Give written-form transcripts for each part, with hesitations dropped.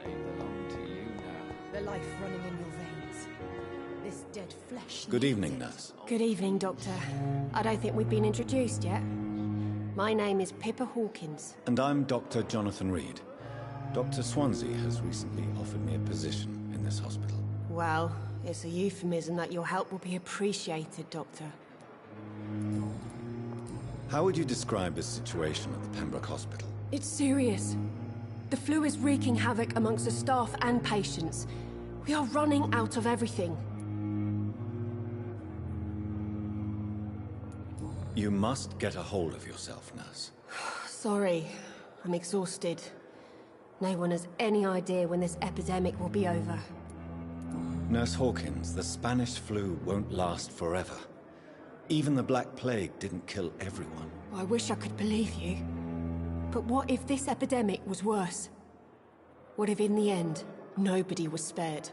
They belong to you now. The life running in your veins. This dead flesh. Good evening, nurse. Good evening, Doctor. I don't think we've been introduced yet. My name is Pippa Hawkins. And I'm Dr. Jonathan Reed. Dr. Swansea has recently offered me a position in this hospital. Well, it's a euphemism that your help will be appreciated, Doctor. How would you describe the situation at the Pembroke Hospital? It's serious. The flu is wreaking havoc amongst the staff and patients. We are running out of everything. You must get a hold of yourself, nurse. Sorry, I'm exhausted. No one has any idea when this epidemic will be over. Nurse Hawkins, the Spanish flu won't last forever. Even the Black Plague didn't kill everyone. I wish I could believe you. But what if this epidemic was worse? What if in the end, nobody was spared?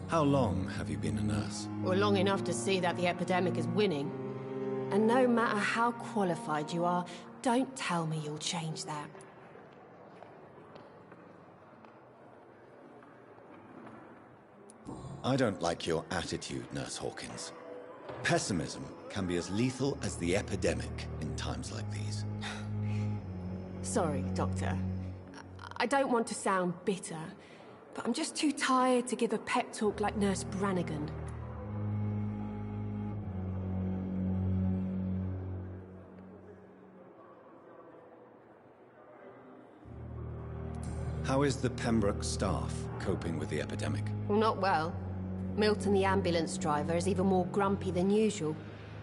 How long have you been a nurse? Well, long enough to see that the epidemic is winning. And no matter how qualified you are, don't tell me you'll change that. I don't like your attitude, Nurse Hawkins. Pessimism can be as lethal as the epidemic in times like these. Sorry, Doctor. I don't want to sound bitter, but I'm just too tired to give a pep talk like Nurse Brannigan. How is the Pembroke staff coping with the epidemic? Well, not well. Milton, the ambulance driver, is even more grumpy than usual,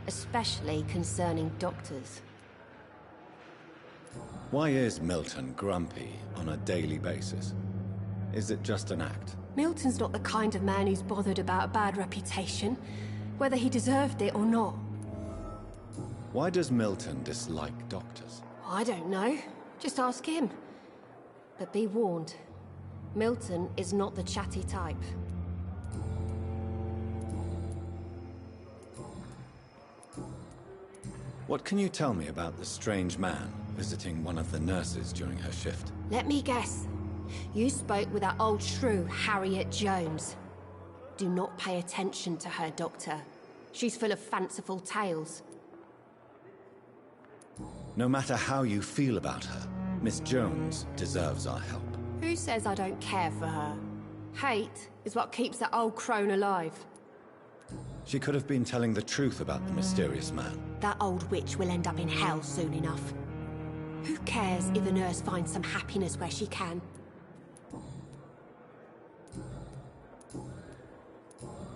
especially concerning doctors. Why is Milton grumpy on a daily basis? Is it just an act? Milton's not the kind of man who's bothered about a bad reputation, whether he deserved it or not. Why does Milton dislike doctors? I don't know. Just ask him. But be warned, Milton is not the chatty type. What can you tell me about the strange man visiting one of the nurses during her shift? Let me guess. You spoke with that old shrew, Harriet Jones. Do not pay attention to her, Doctor. She's full of fanciful tales. No matter how you feel about her, Miss Jones deserves our help. Who says I don't care for her? Hate is what keeps that old crone alive. She could have been telling the truth about the mysterious man. That old witch will end up in hell soon enough. Who cares if the nurse finds some happiness where she can?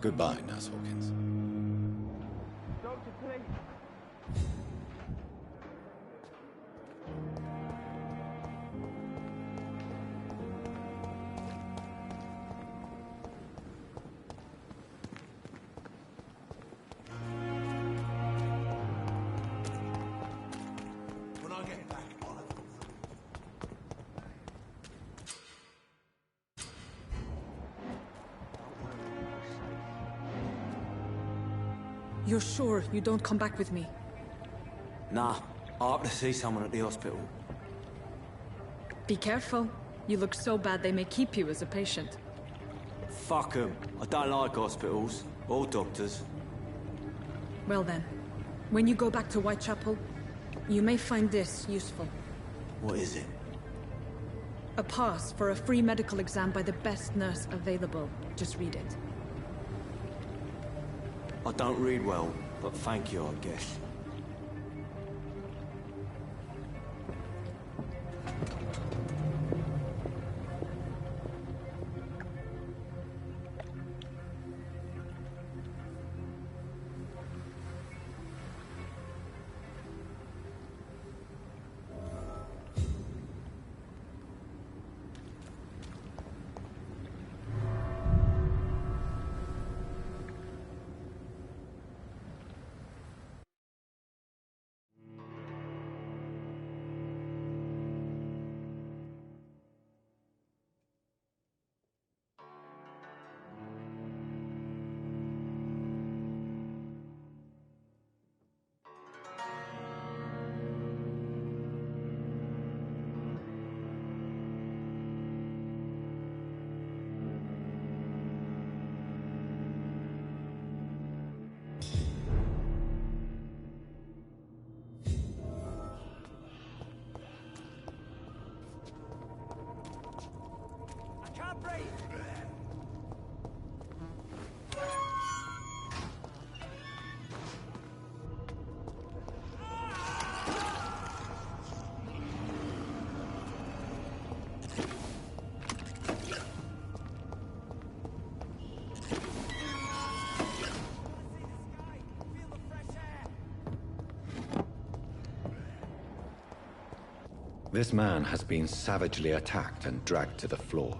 Goodbye, Nurse Hawkins. Doctor, please. When I get back, I'll have You're sure you don't come back with me? Nah, I have to see someone at the hospital. Be careful. You look so bad they may keep you as a patient. Fuck 'em. I don't like hospitals or doctors. Well then, when you go back to Whitechapel, you may find this useful. What is it? A pass for a free medical exam by the best nurse available. Just read it. I don't read well, but thank you, I guess. This man has been savagely attacked and dragged to the floor.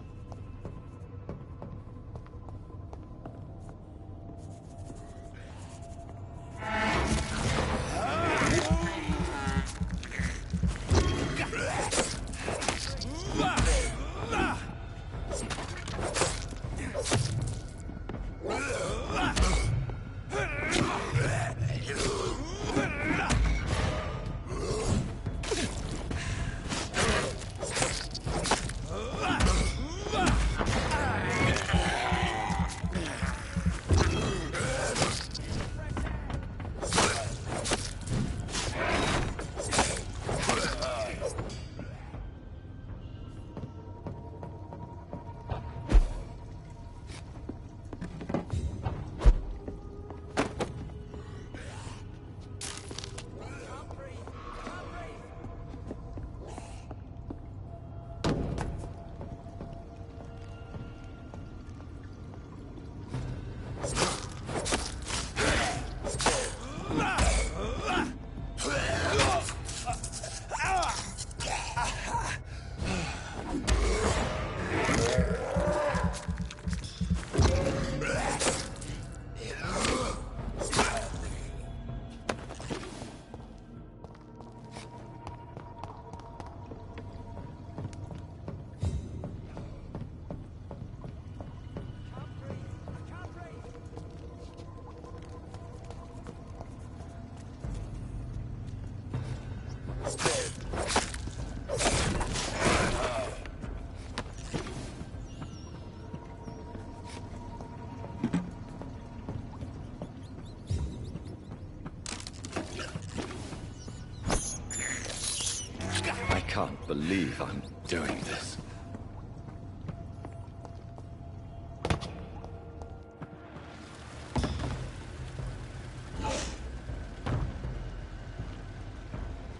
I can't believe I'm doing this.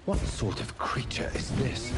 What sort of creature is this?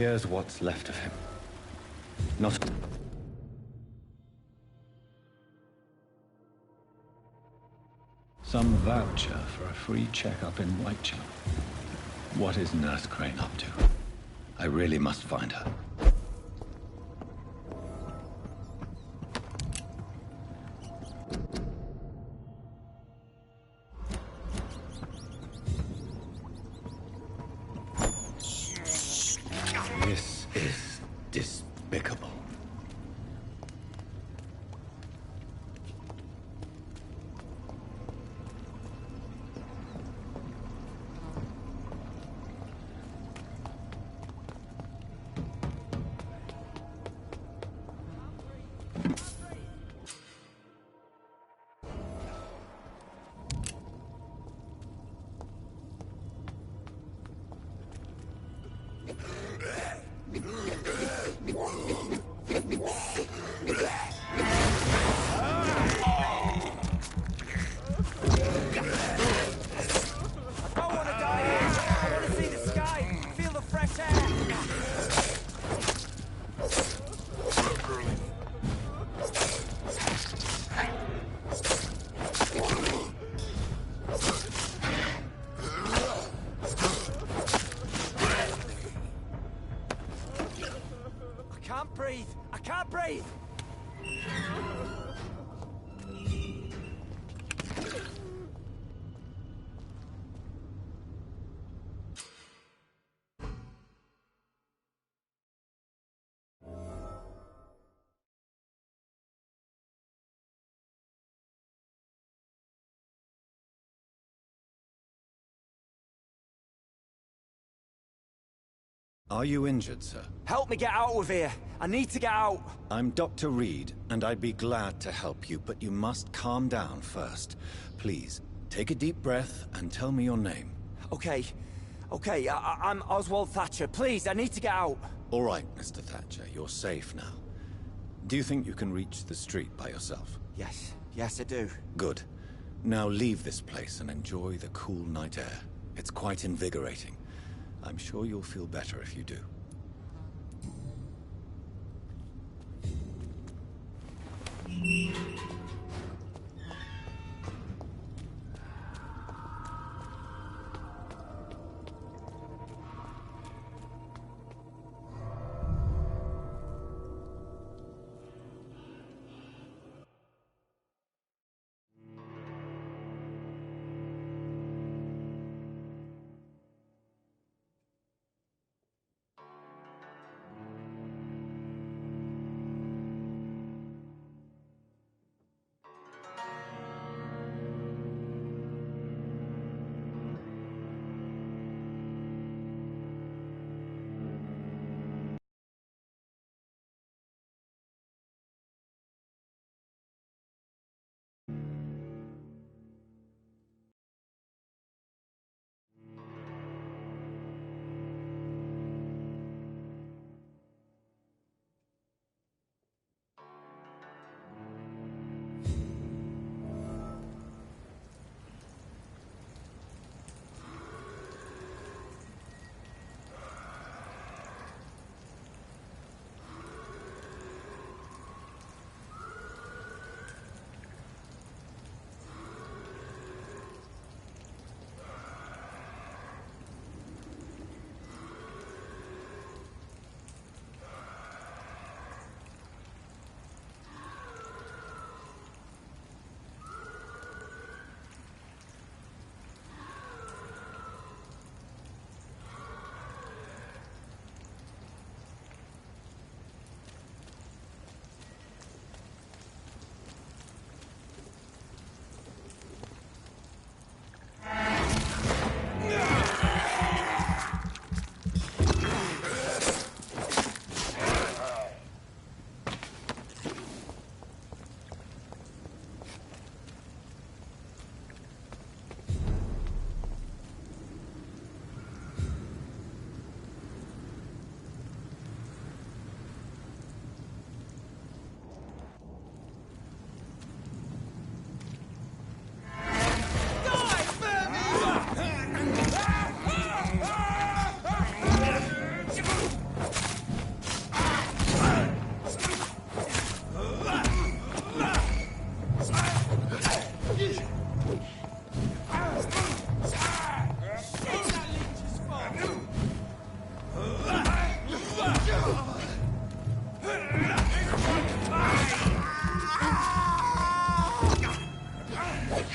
Here's what's left of him. Not... Some voucher for a free checkup in Whitechapel. What is Nurse Crane up to? I really must find her. This is despicable. I can't breathe! Are you injured, sir? Help me get out of here! I need to get out! I'm Dr. Reed, and I'd be glad to help you, but you must calm down first. Please, take a deep breath and tell me your name. Okay, I'm Oswald Thatcher. Please, I need to get out! All right, Mr. Thatcher, you're safe now. Do you think you can reach the street by yourself? Yes I do. Good. Now leave this place and enjoy the cool night air. It's quite invigorating. I'm sure you'll feel better if you do.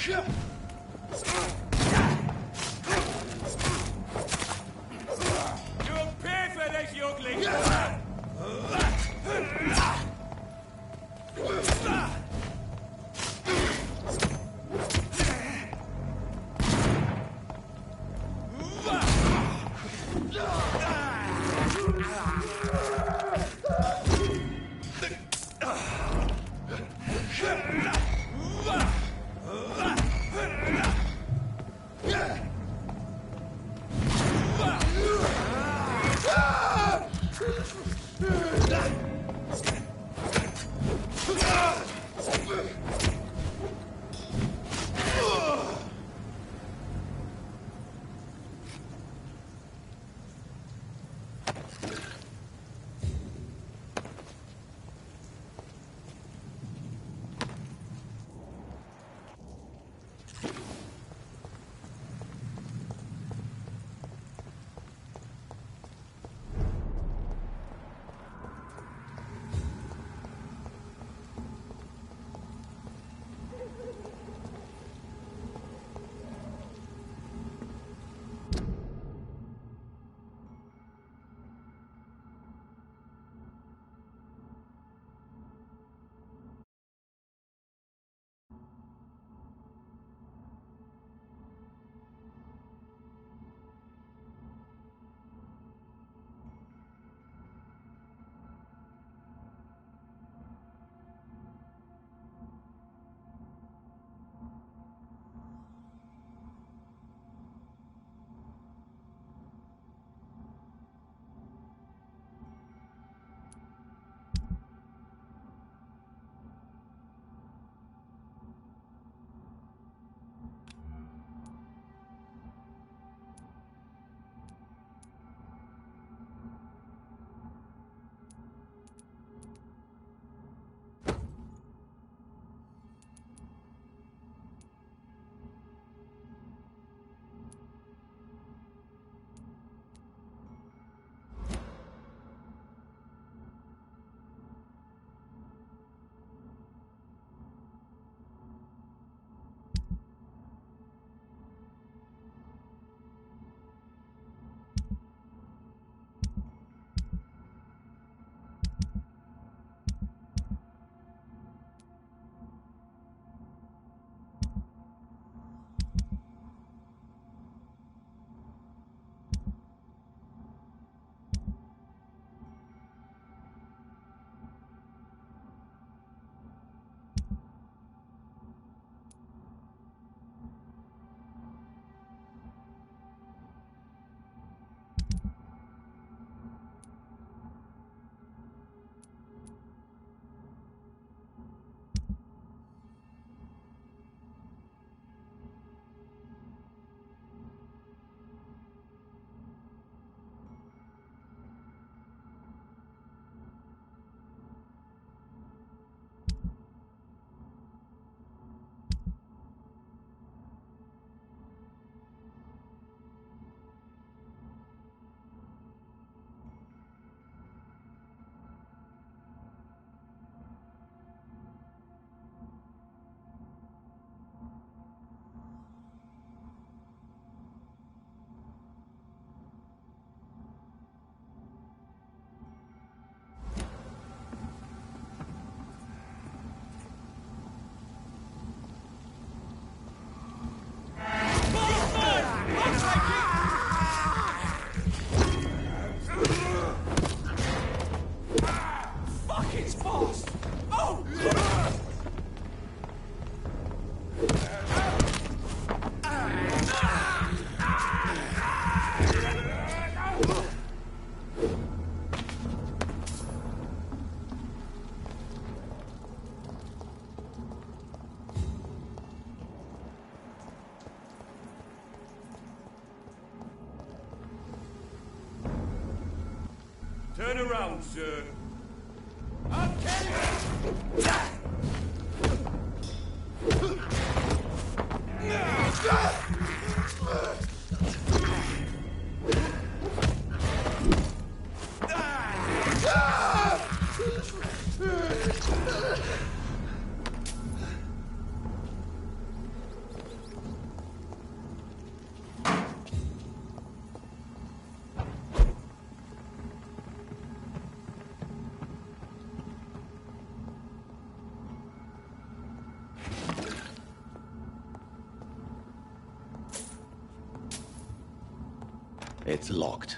You'll pay for this, youngling! Turn around, sir. I'll kill you! It's locked.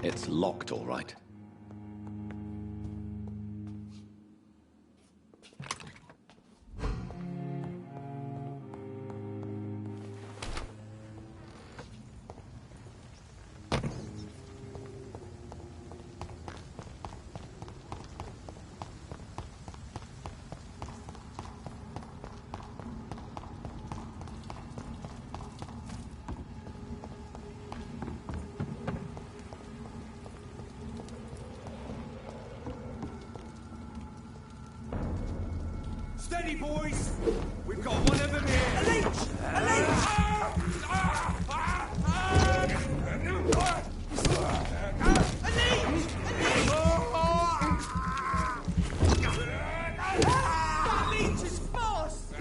It's locked, all right. Steady, boys! We've got one of them here! A leech! A leech! That leech is fast!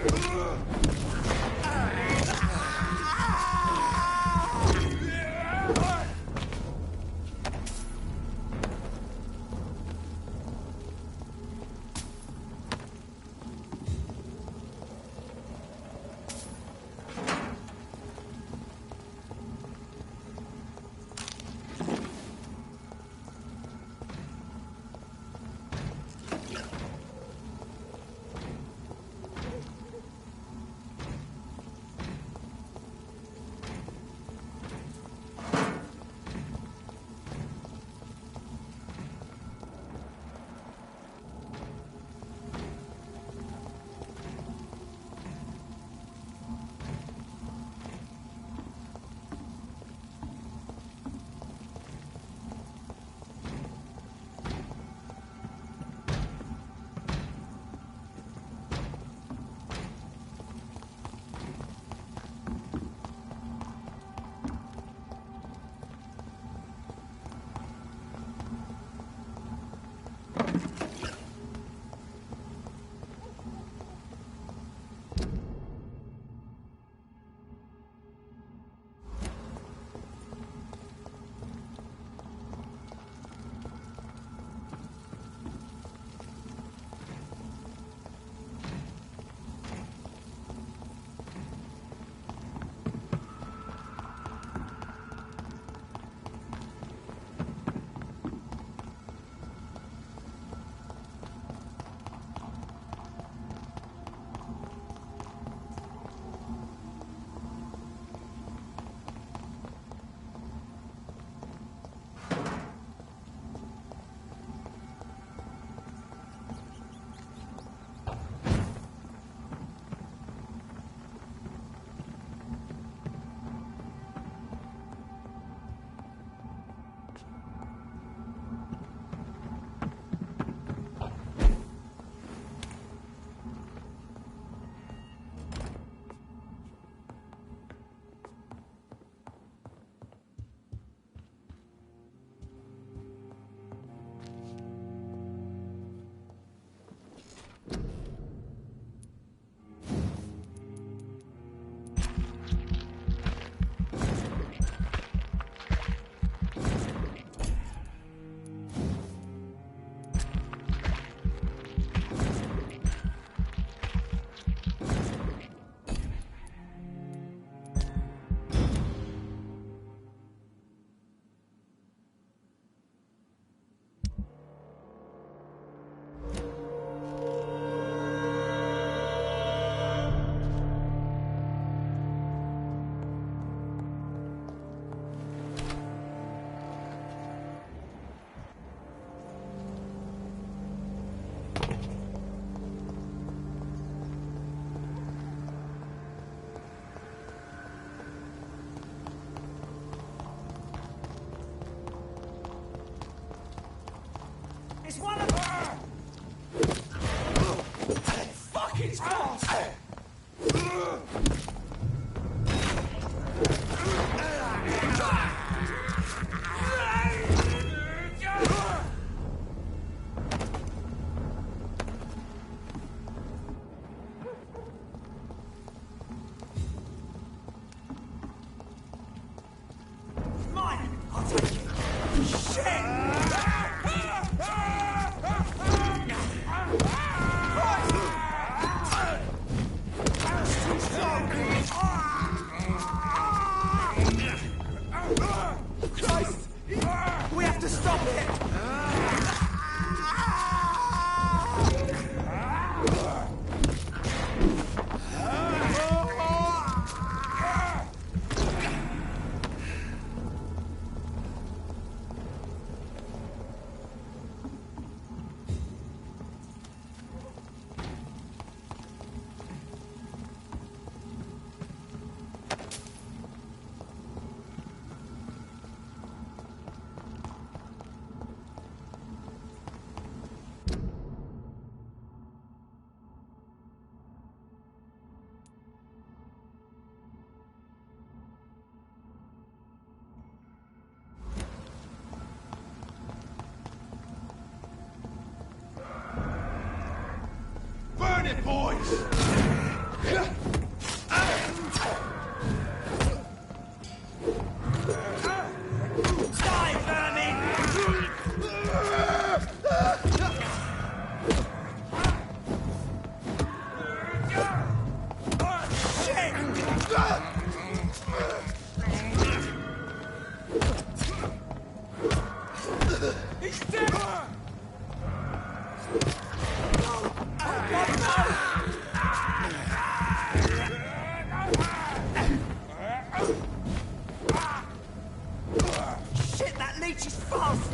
It's one of them! Fuck, it's fast! Mine! I'll take it! Shit! Christ! We have to stop it! Burn it, boys! Die, vermin! He's dead! Shit, that leech is fast!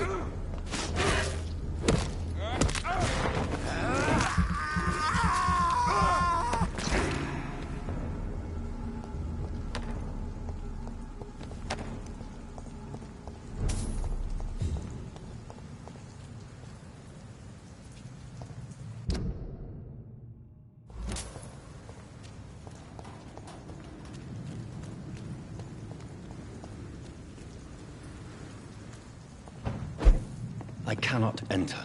I cannot enter.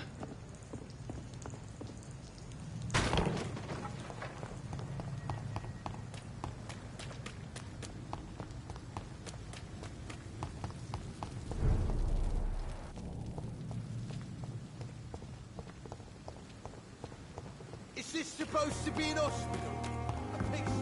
Is this supposed to be an hospital? A pigsty?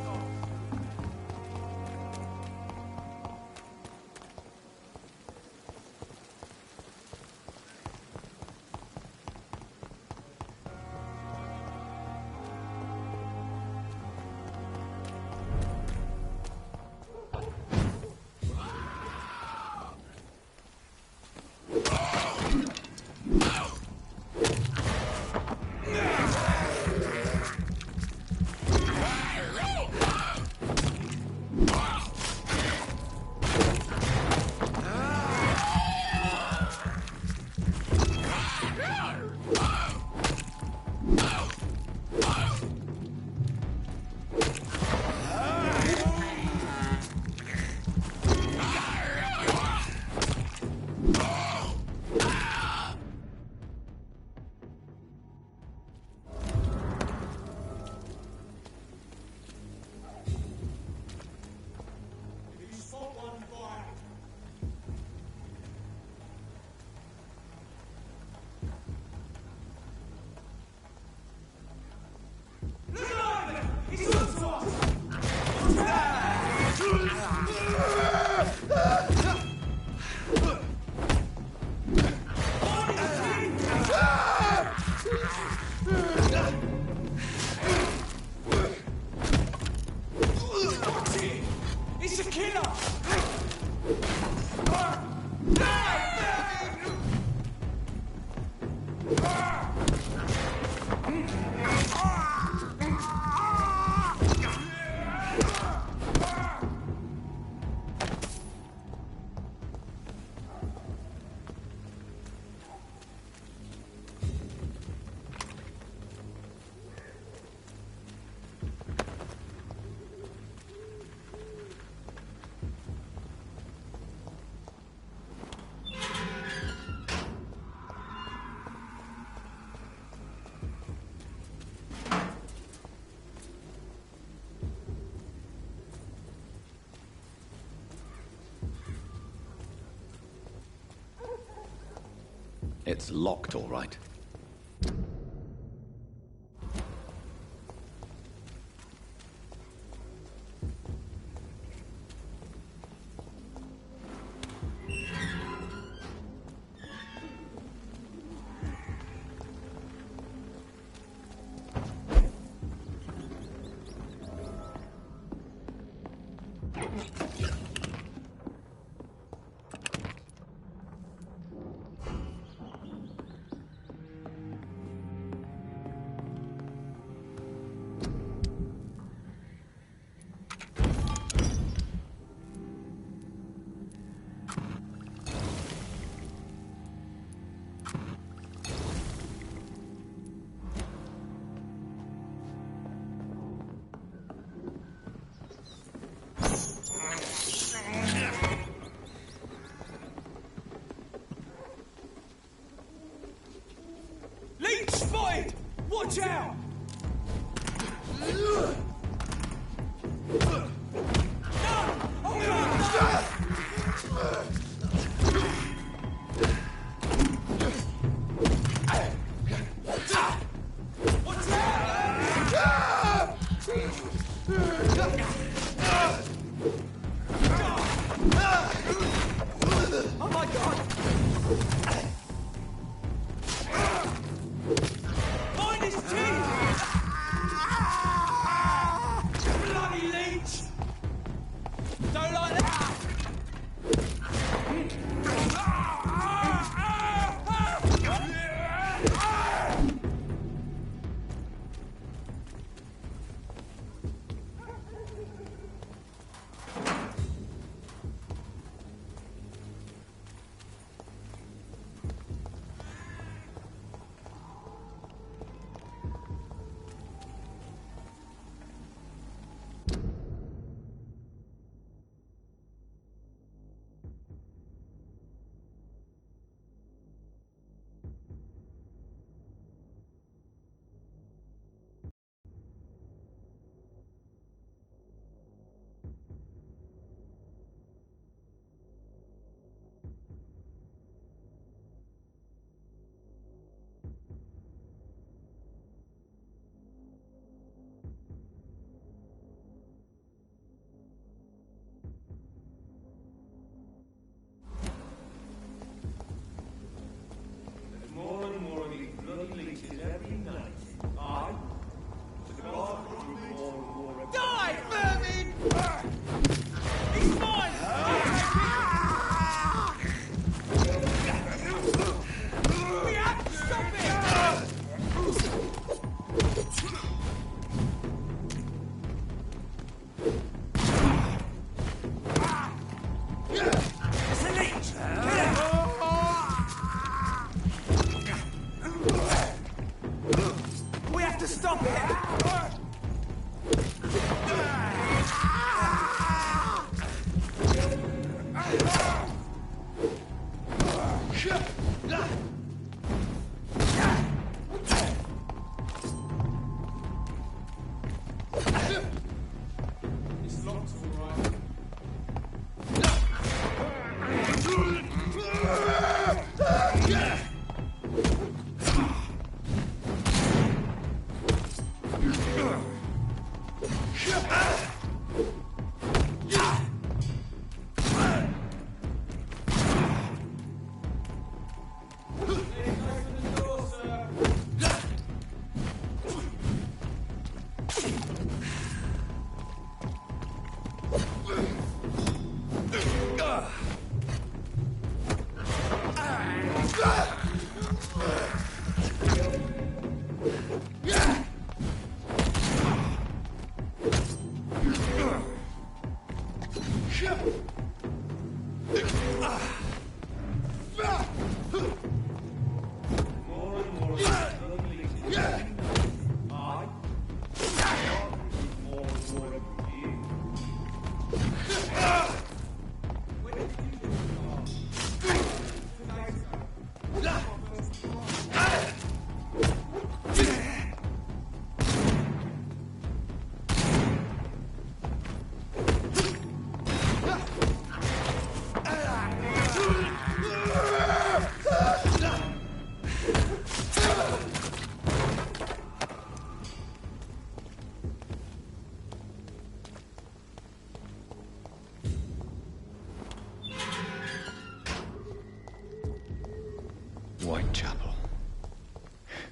It's locked, all right. Leech spotted! Watch out! Oh my god! Find his teeth! Bloody leech!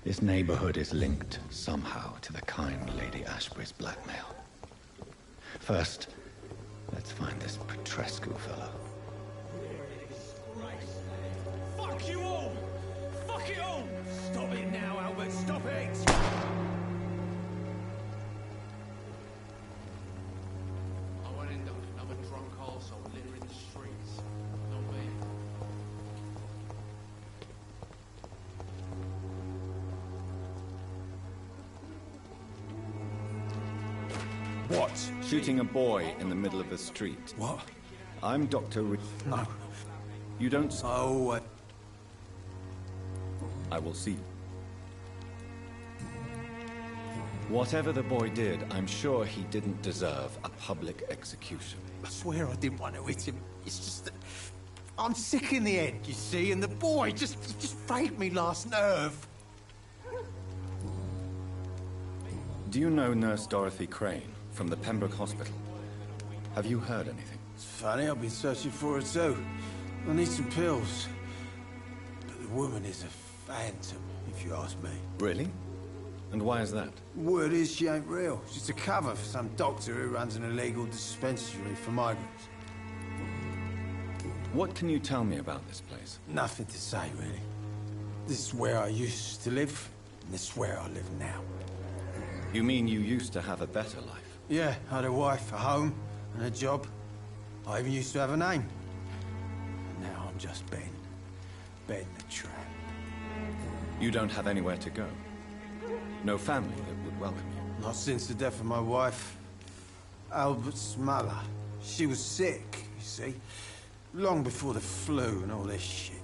This neighborhood is linked somehow to the kind Lady Ashbury's blackmail. First, let's find this Petrescu fellow. Fuck you all! Fuck it all! Stop it now, Albert, stop it! I won't end up another drunk arsehole littering the streets. Not me. What? Shooting a boy in the middle of the street. What? I'm Dr. No. You don't... Oh, I will see. Whatever the boy did, I'm sure he didn't deserve a public execution. I swear I didn't want to hit him. It's just that I'm sick in the head, you see, and the boy just frayed me last nerve. Do you know Nurse Dorothy Crane from the Pembroke Hospital? Have you heard anything? It's funny, I've been searching for her too. I need some pills. But the woman is a phantom, if you ask me. Really? And why is that? Word is she ain't real. She's a cover for some doctor who runs an illegal dispensary for migrants. What can you tell me about this place? Nothing to say, really. This is where I used to live, and this is where I live now. You mean you used to have a better life? Yeah, I had a wife, a home, and a job. I even used to have a name. And now I'm just Ben. Ben the tramp. You don't have anywhere to go? No family that would welcome you? Not since the death of my wife, Albert's mother. She was sick, you see. Long before the flu and all this shit.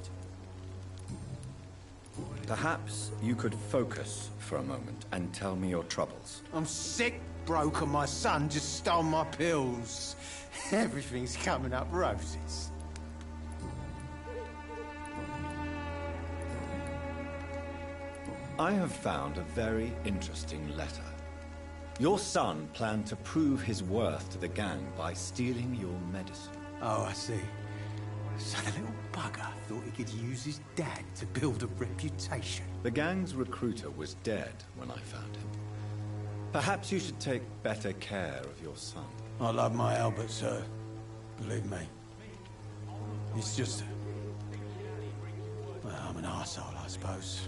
Perhaps you could focus for a moment and tell me your troubles. I'm sick, broke, and my son just stole my pills. Everything's coming up roses. I have found a very interesting letter. Your son planned to prove his worth to the gang by stealing your medicine. Oh, I see. So the little bugger thought he could use his dad to build a reputation. The gang's recruiter was dead when I found him. Perhaps you should take better care of your son. I love my Albert, sir. Believe me. It's just... well, I'm an arsehole, I suppose.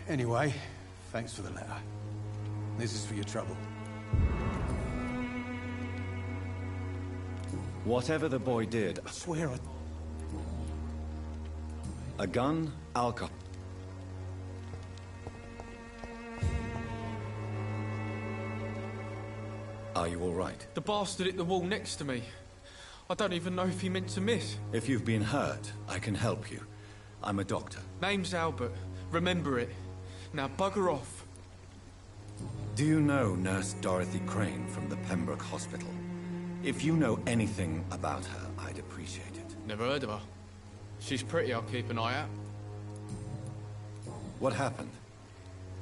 Anyway, thanks for the letter. This is for your trouble. Whatever the boy did, I swear I... a gun, alcohol. Are you all right? The bastard hit the wall next to me. I don't even know if he meant to miss. If you've been hurt, I can help you. I'm a doctor. Name's Albert. Remember it. Now bugger off. Do you know Nurse Dorothy Crane from the Pembroke Hospital? If you know anything about her, I'd appreciate it. Never heard of her. She's pretty, I'll keep an eye out. What happened?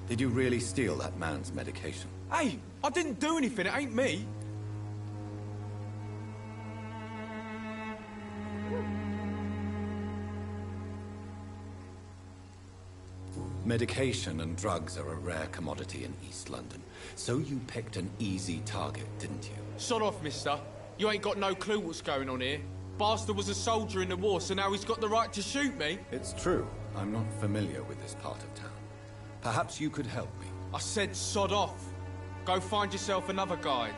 Did you really steal that man's medication? Hey, I didn't do anything, it ain't me. Medication and drugs are a rare commodity in East London. So you picked an easy target, didn't you? Sod off, mister. You ain't got no clue what's going on here. Bastard was a soldier in the war, so now he's got the right to shoot me. It's true. I'm not familiar with this part of town. Perhaps you could help me. I said sod off. Go find yourself another guide.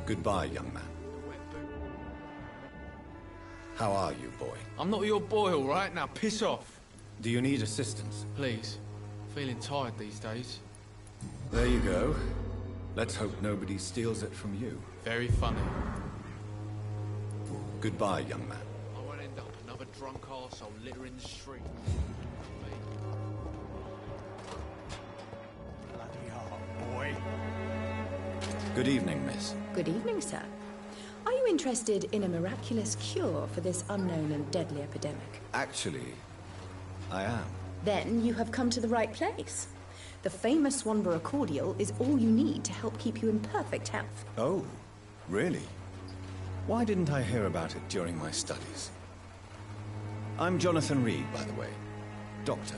Goodbye, young man. How are you, boy? I'm not your boy, all right? Now piss off. Do you need assistance? Please. Feeling tired these days. There you go. Let's hope nobody steals it from you. Very funny. Goodbye, young man. I won't end up another drunk arsehole littering the street. Bloody hell, boy. Good evening, miss. Good evening, sir. Are you interested in a miraculous cure for this unknown and deadly epidemic? Actually, I am. Then you have come to the right place. The famous Swanborough cordial is all you need to help keep you in perfect health. Oh, really? Why didn't I hear about it during my studies? I'm Jonathan Reed, by the way. Dr.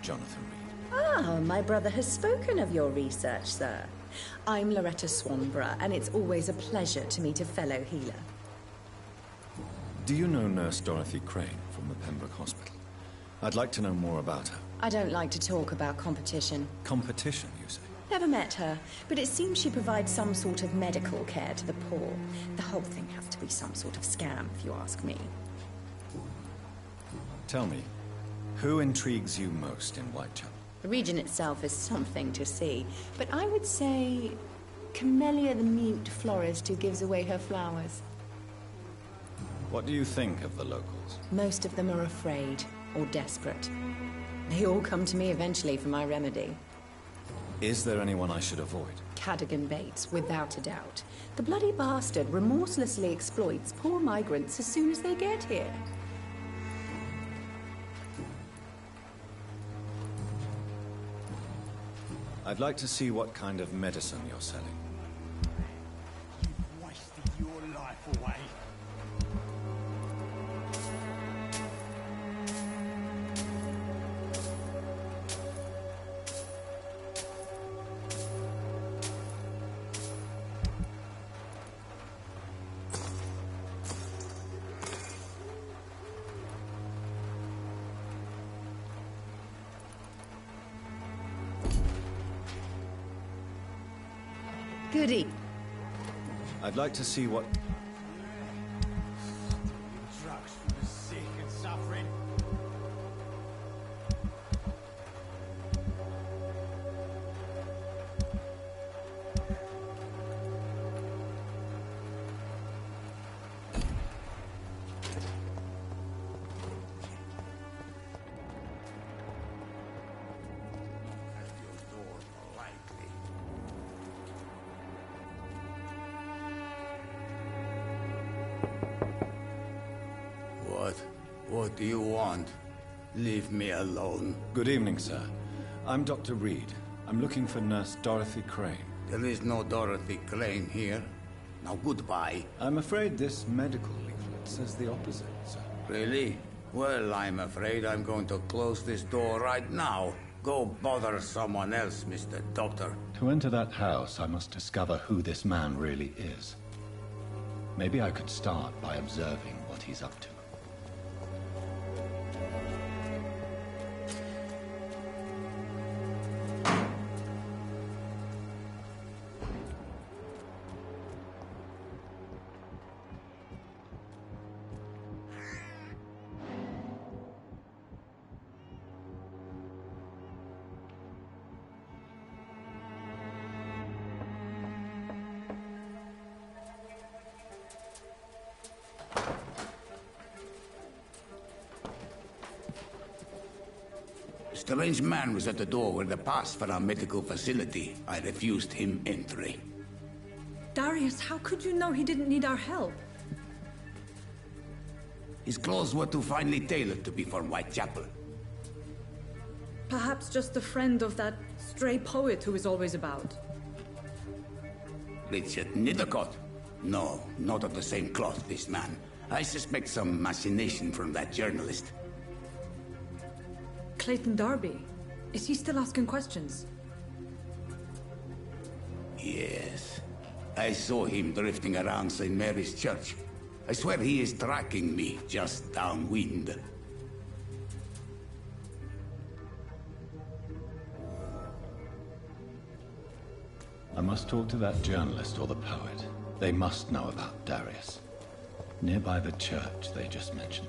Jonathan Reed. Ah, my brother has spoken of your research, sir. I'm Loretta Swanborough, and it's always a pleasure to meet a fellow healer. Do you know Nurse Dorothy Crane from the Pembroke Hospital? I'd like to know more about her. I don't like to talk about competition. Competition, you say? Never met her, but it seems she provides some sort of medical care to the poor. The whole thing has to be some sort of scam, if you ask me. Tell me, who intrigues you most in Whitechapel? The region itself is something to see, but I would say Camellia the mute florist who gives away her flowers. What do you think of the locals? Most of them are afraid or desperate. They all come to me eventually for my remedy. Is there anyone I should avoid? Cadogan Bates, without a doubt. The bloody bastard remorselessly exploits poor migrants as soon as they get here. I'd like to see what kind of medicine you're selling. You've wasted your life away. Goody. I'd like to see what... Drugs for the sick and suffering. What do you want? Leave me alone. Good evening, sir. I'm Dr. Reed. I'm looking for Nurse Dorothy Crane. There is no Dorothy Crane here. Now goodbye. I'm afraid this medical leaflet says the opposite, sir. Really? Well, I'm afraid I'm going to close this door right now. Go bother someone else, Mr. Doctor. To enter that house, I must discover who this man really is. Maybe I could start by observing what he's up to. A strange man was at the door with a pass for our medical facility. I refused him entry. Darius, how could you know he didn't need our help? His clothes were too finely tailored to be from Whitechapel. Perhaps just a friend of that stray poet who is always about. Richard Nithercott? No, not of the same cloth, this man. I suspect some machination from that journalist. Clayton Darby. Is he still asking questions? Yes. I saw him drifting around St. Mary's Church. I swear he is tracking me just downwind. I must talk to that journalist or the poet. They must know about Darius. Nearby the church they just mentioned.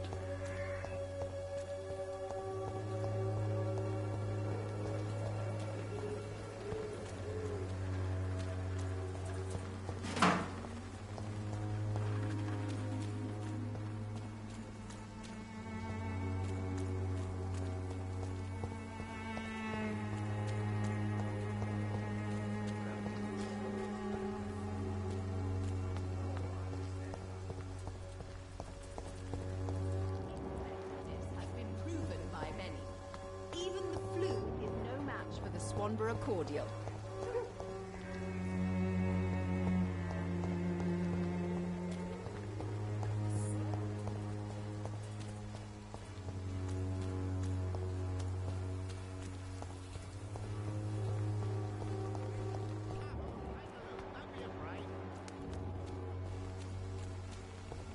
Swanborough cordial.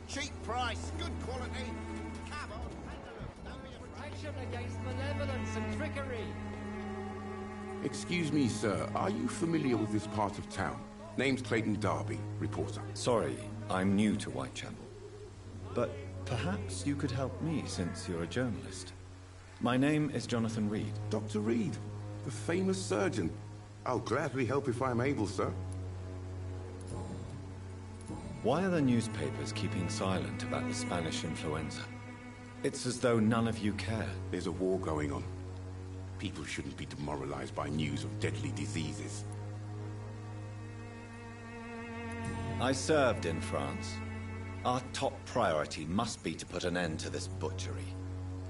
Cheap price, good quality. Come on, take a look. Don't be afraid. Protection against malevolence and trickery. Excuse me, sir. Are you familiar with this part of town? Name's Clayton Darby, reporter. Sorry, I'm new to Whitechapel. But perhaps you could help me since you're a journalist. My name is Jonathan Reed. Dr. Reed, the famous surgeon. I'll gladly help if I'm able, sir. Why are the newspapers keeping silent about the Spanish influenza? It's as though none of you care. There's a war going on. People shouldn't be demoralized by news of deadly diseases. I served in France. Our top priority must be to put an end to this butchery.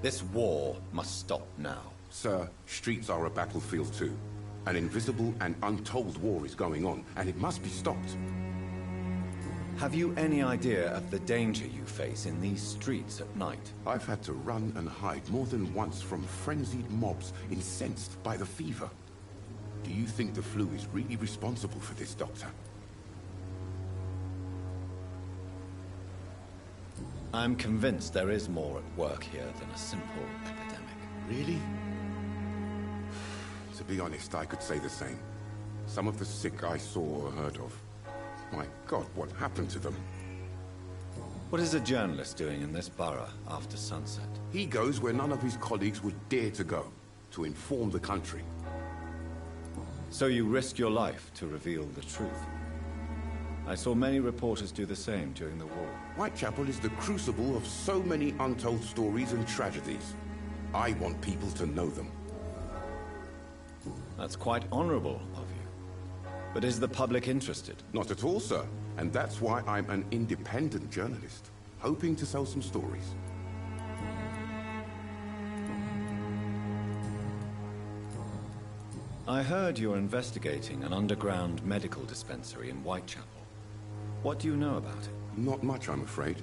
This war must stop now. Sir, streets are a battlefield too. An invisible and untold war is going on, and it must be stopped. Have you any idea of the danger you face in these streets at night? I've had to run and hide more than once from frenzied mobs incensed by the fever. Do you think the flu is really responsible for this, Doctor? I'm convinced there is more at work here than a simple epidemic. Really? To be honest, I could say the same. Some of the sick I saw or heard of. My God, what happened to them? What is a journalist doing in this borough after sunset? He goes where none of his colleagues would dare to go, to inform the country. So you risk your life to reveal the truth. I saw many reporters do the same during the war. Whitechapel is the crucible of so many untold stories and tragedies. I want people to know them. That's quite honorable of you. But is the public interested? Not at all, sir. And that's why I'm an independent journalist, hoping to sell some stories. I heard you're investigating an underground medical dispensary in Whitechapel. What do you know about it? Not much, I'm afraid.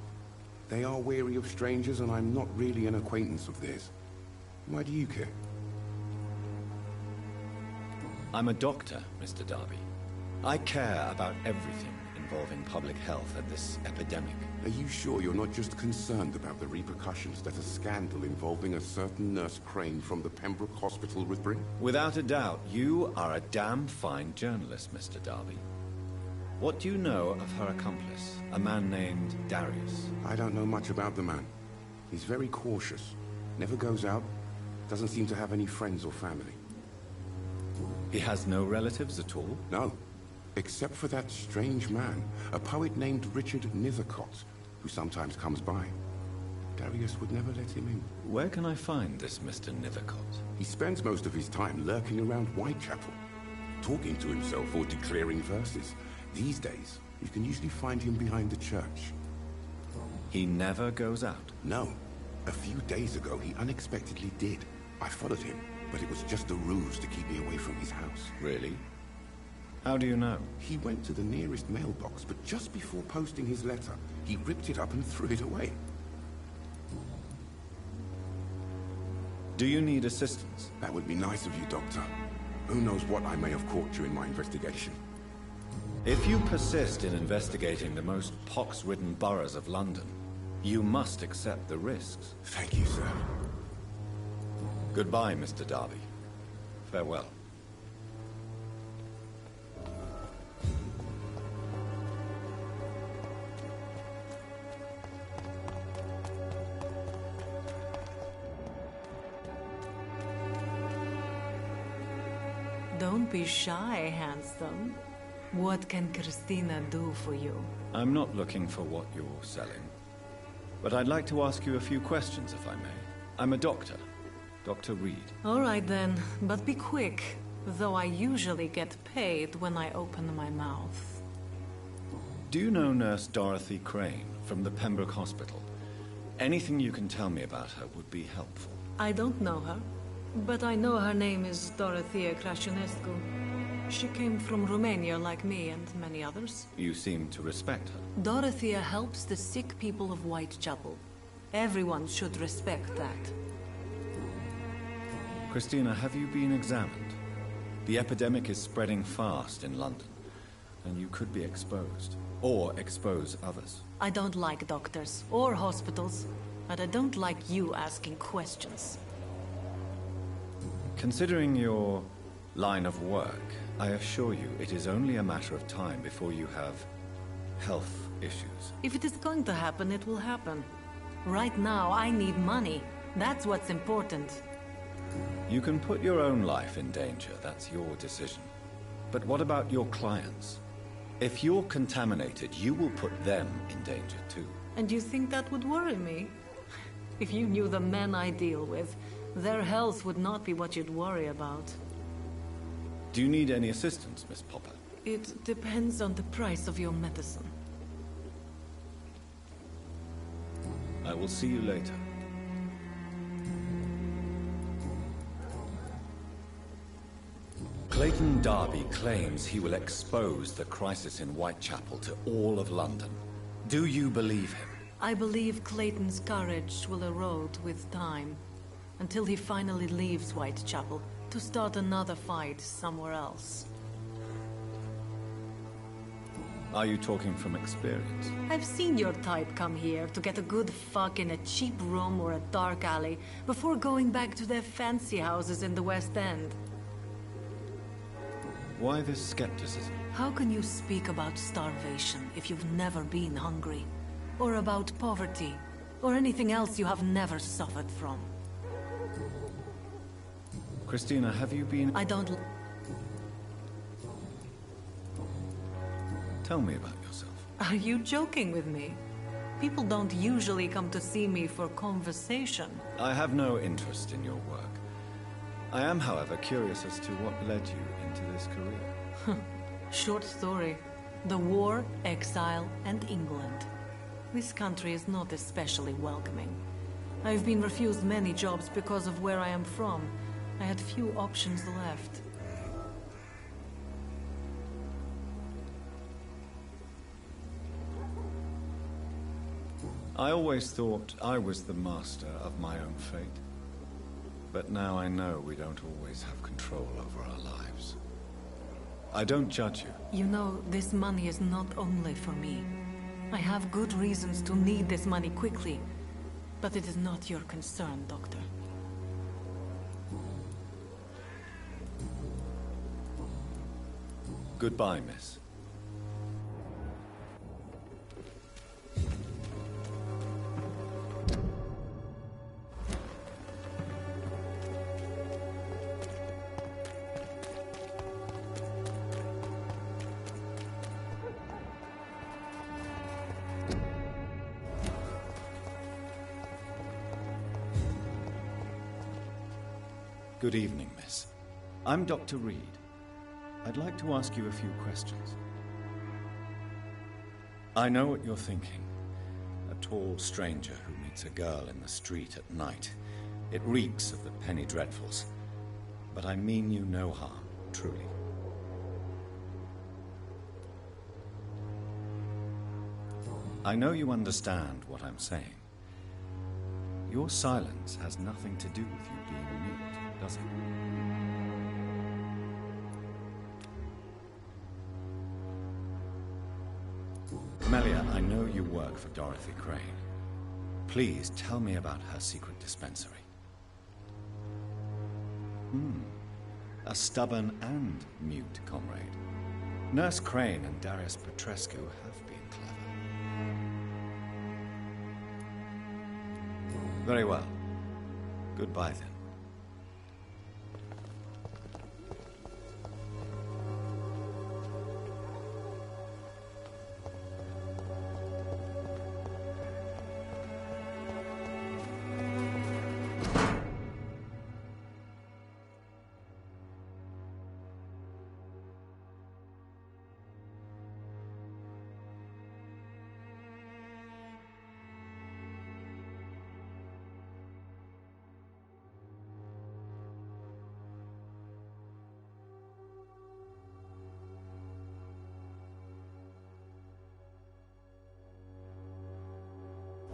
They are wary of strangers, and I'm not really an acquaintance of theirs. Why do you care? I'm a doctor, Mr. Darby. I care about everything involving public health and this epidemic. Are you sure you're not just concerned about the repercussions that a scandal involving a certain Nurse Crane from the Pembroke Hospital would bring? Without a doubt, you are a damn fine journalist, Mr. Darby. What do you know of her accomplice, a man named Darius? I don't know much about the man. He's very cautious. Never goes out. Doesn't seem to have any friends or family. He has no relatives at all? No. Except for that strange man, a poet named Richard Nithercott, who sometimes comes by. Darius would never let him in. Where can I find this Mr. Nithercott? He spends most of his time lurking around Whitechapel, talking to himself or declaring verses. These days, you can usually find him behind the church. He never goes out? No. A few days ago, he unexpectedly did. I followed him, but it was just a ruse to keep me away from his house. Really? How do you know? He went to the nearest mailbox, but just before posting his letter, he ripped it up and threw it away. Do you need assistance? That would be nice of you, Doctor. Who knows what I may have caught during my investigation. If you persist in investigating the most pox-ridden boroughs of London, you must accept the risks. Thank you, sir. Goodbye, Mr. Darby. Farewell. Don't be shy, handsome. What can Christina do for you? I'm not looking for what you're selling. But I'd like to ask you a few questions, if I may. I'm a doctor. Dr. Reed. All right then, but be quick. Though I usually get paid when I open my mouth. Do you know Nurse Dorothy Crane from the Pembroke Hospital? Anything you can tell me about her would be helpful. I don't know her, but I know her name is Dorothea Crasionescu. She came from Romania like me and many others. You seem to respect her. Dorothea helps the sick people of Whitechapel. Everyone should respect that. Christina, have you been examined? The epidemic is spreading fast in London, and you could be exposed. or expose others. I don't like doctors or hospitals, but I don't like you asking questions. Considering your line of work, I assure you it is only a matter of time before you have health issues. If it is going to happen, it will happen. Right now, I need money. That's what's important. You can put your own life in danger, that's your decision. But what about your clients? If you're contaminated, you will put them in danger too. And you think that would worry me? If you knew the men I deal with, their health would not be what you'd worry about. Do you need any assistance, Miss Popper? It depends on the price of your medicine. I will see you later. Clayton Darby claims he will expose the crisis in Whitechapel to all of London. Do you believe him? I believe Clayton's courage will erode with time, until he finally leaves Whitechapel to start another fight somewhere else. Are you talking from experience? I've seen your type come here to get a good fuck in a cheap room or a dark alley before going back to their fancy houses in the West End. Why this skepticism? How can you speak about starvation if you've never been hungry? Or about poverty? Or anything else you have never suffered from? Christina, have you been... I don't... Tell me about yourself. Are you joking with me? People don't usually come to see me for conversation. I have no interest in your work. I am, however, curious as to what led you into this career. Short story. The war, exile, and England. This country is not especially welcoming. I've been refused many jobs because of where I am from. I had few options left. I always thought I was the master of my own fate. But now I know we don't always have control over our lives. I don't judge you. You know, this money is not only for me. I have good reasons to need this money quickly. But it is not your concern, Doctor. Goodbye, miss. Good evening, miss. I'm Dr. Reed. I'd like to ask you a few questions. I know what you're thinking. A tall stranger who meets a girl in the street at night. It reeks of the penny dreadfuls. But I mean you no harm, truly. I know you understand what I'm saying. Your silence has nothing to do with you being mute, does it? Camellia, I know you work for Dorothy Crane. Please tell me about her secret dispensary. A stubborn and mute comrade. Nurse Crane and Darius Petrescu have been clever. Very well. Goodbye then.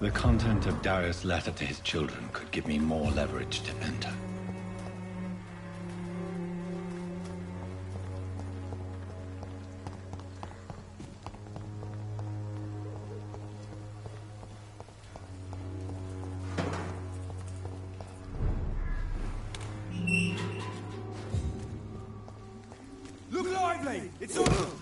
The content of Darius' letter to his children could give me more leverage to enter. lively! It's all...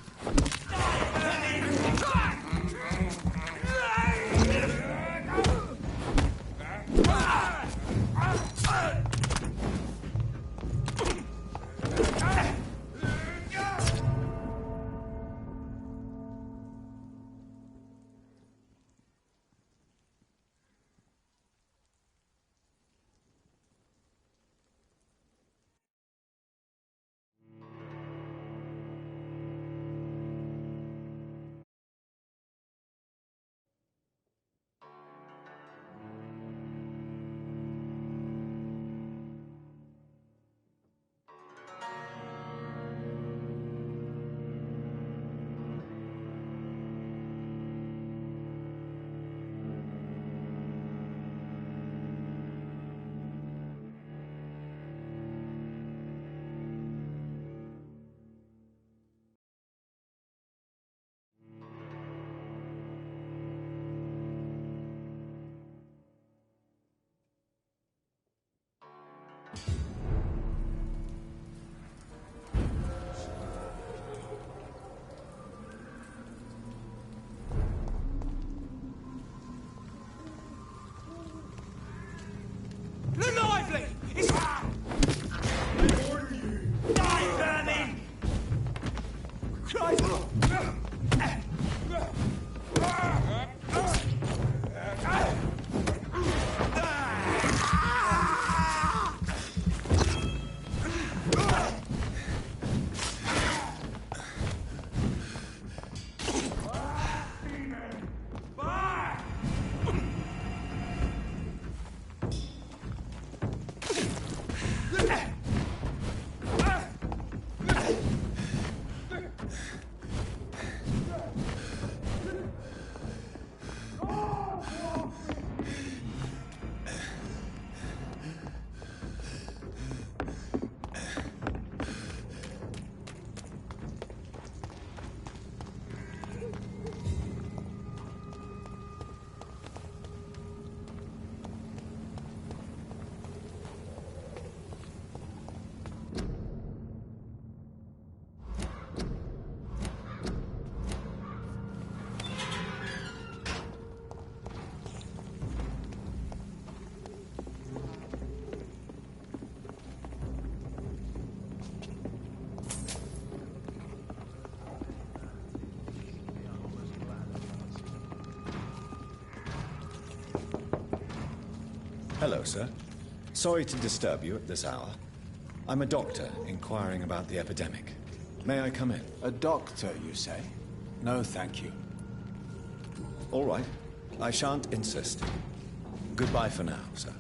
Hello, sir. Sorry to disturb you at this hour. I'm a doctor inquiring about the epidemic. May I come in? A doctor, you say? No, thank you. All right. I shan't insist. Goodbye for now, sir.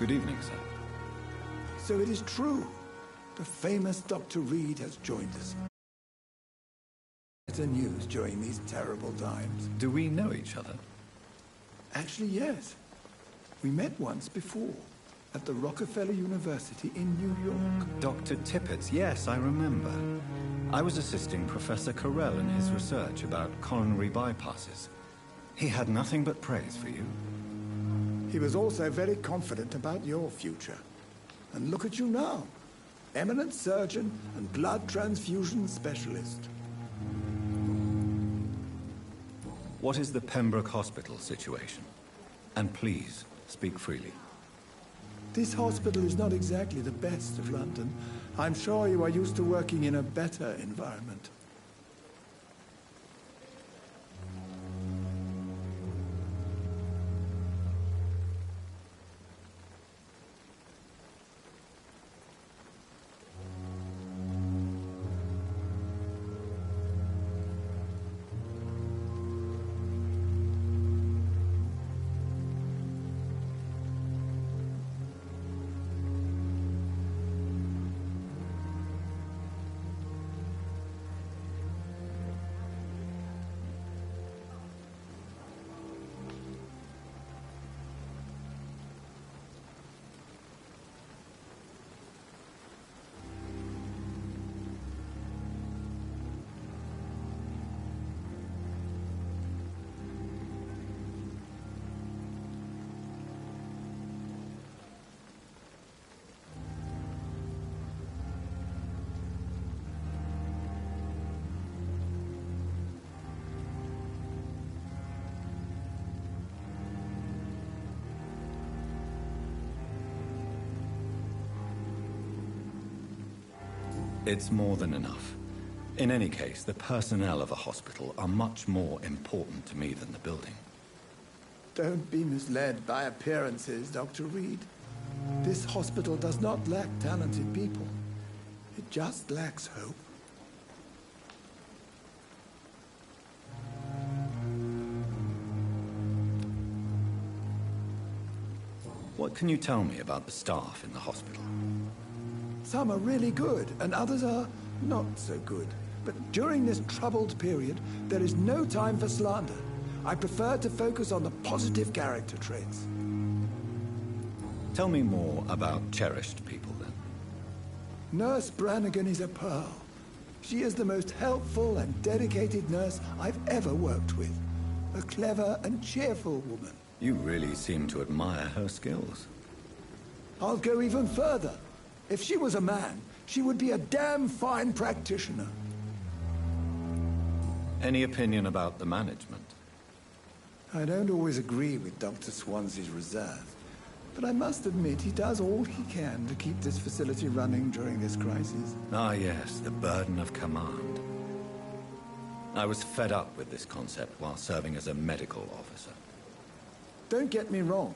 Good evening, sir. So it is true. The famous Dr. Reed has joined us. Better news during these terrible times. Do we know each other? Actually, yes. We met once before, at the Rockefeller University in New York. Dr. Tippett's, yes, I remember. I was assisting Professor Carell in his research about coronary bypasses. He had nothing but praise for you. He was also very confident about your future. And look at you now. Eminent surgeon and blood transfusion specialist. What is the Pembroke Hospital situation? And please, speak freely. This hospital is not exactly the best of London. I'm sure you are used to working in a better environment. It's more than enough. In any case, the personnel of a hospital are much more important to me than the building. Don't be misled by appearances, Dr. Reed. This hospital does not lack talented people. It just lacks hope. What can you tell me about the staff in the hospital? Some are really good, and others are not so good. But during this troubled period, there is no time for slander. I prefer to focus on the positive character traits. Tell me more about cherished people, then. Nurse Brannigan is a pearl. She is the most helpful and dedicated nurse I've ever worked with. A clever and cheerful woman. You really seem to admire her skills. I'll go even further. If she was a man, she would be a damn fine practitioner. Any opinion about the management? I don't always agree with Dr. Swansea's reserve, but I must admit he does all he can to keep this facility running during this crisis. Ah, yes, the burden of command. I was fed up with this concept while serving as a medical officer. Don't get me wrong.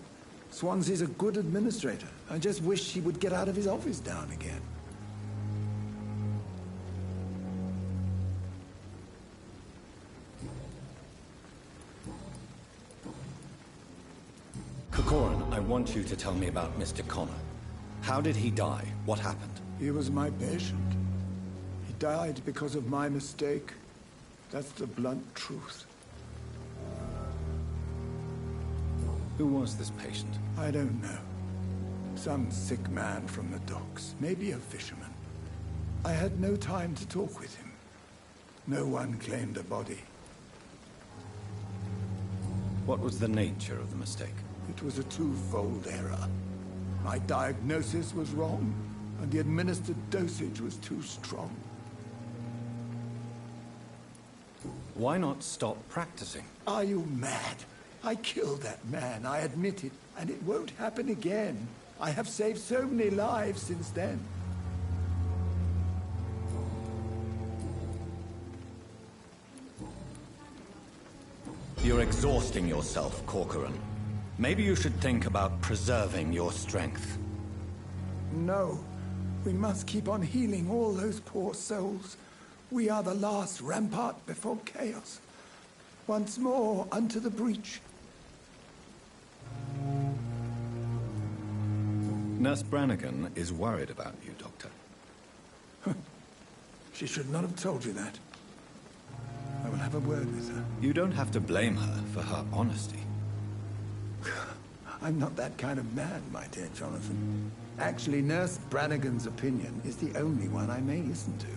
Swansea's a good administrator. I just wish he would get out of his office down again. Corcoran, I want you to tell me about Mr. Connor. How did he die? What happened? He was my patient. He died because of my mistake. That's the blunt truth. Who was this patient? I don't know. Some sick man from the docks, maybe a fisherman. I had no time to talk with him. No one claimed a body. What was the nature of the mistake? It was a twofold error. My diagnosis was wrong, and the administered dosage was too strong. Why not stop practicing? Are you mad? I killed that man, I admit it, and it won't happen again. I have saved so many lives since then. You're exhausting yourself, Corcoran. Maybe you should think about preserving your strength. No. We must keep on healing all those poor souls. We are the last rampart before chaos. Once more, unto the breach. Nurse Brannigan is worried about you, Doctor. She should not have told you that. I will have a word with her. You don't have to blame her for her honesty. I'm not that kind of man, my dear Jonathan. Actually, Nurse Brannigan's opinion is the only one I may listen to.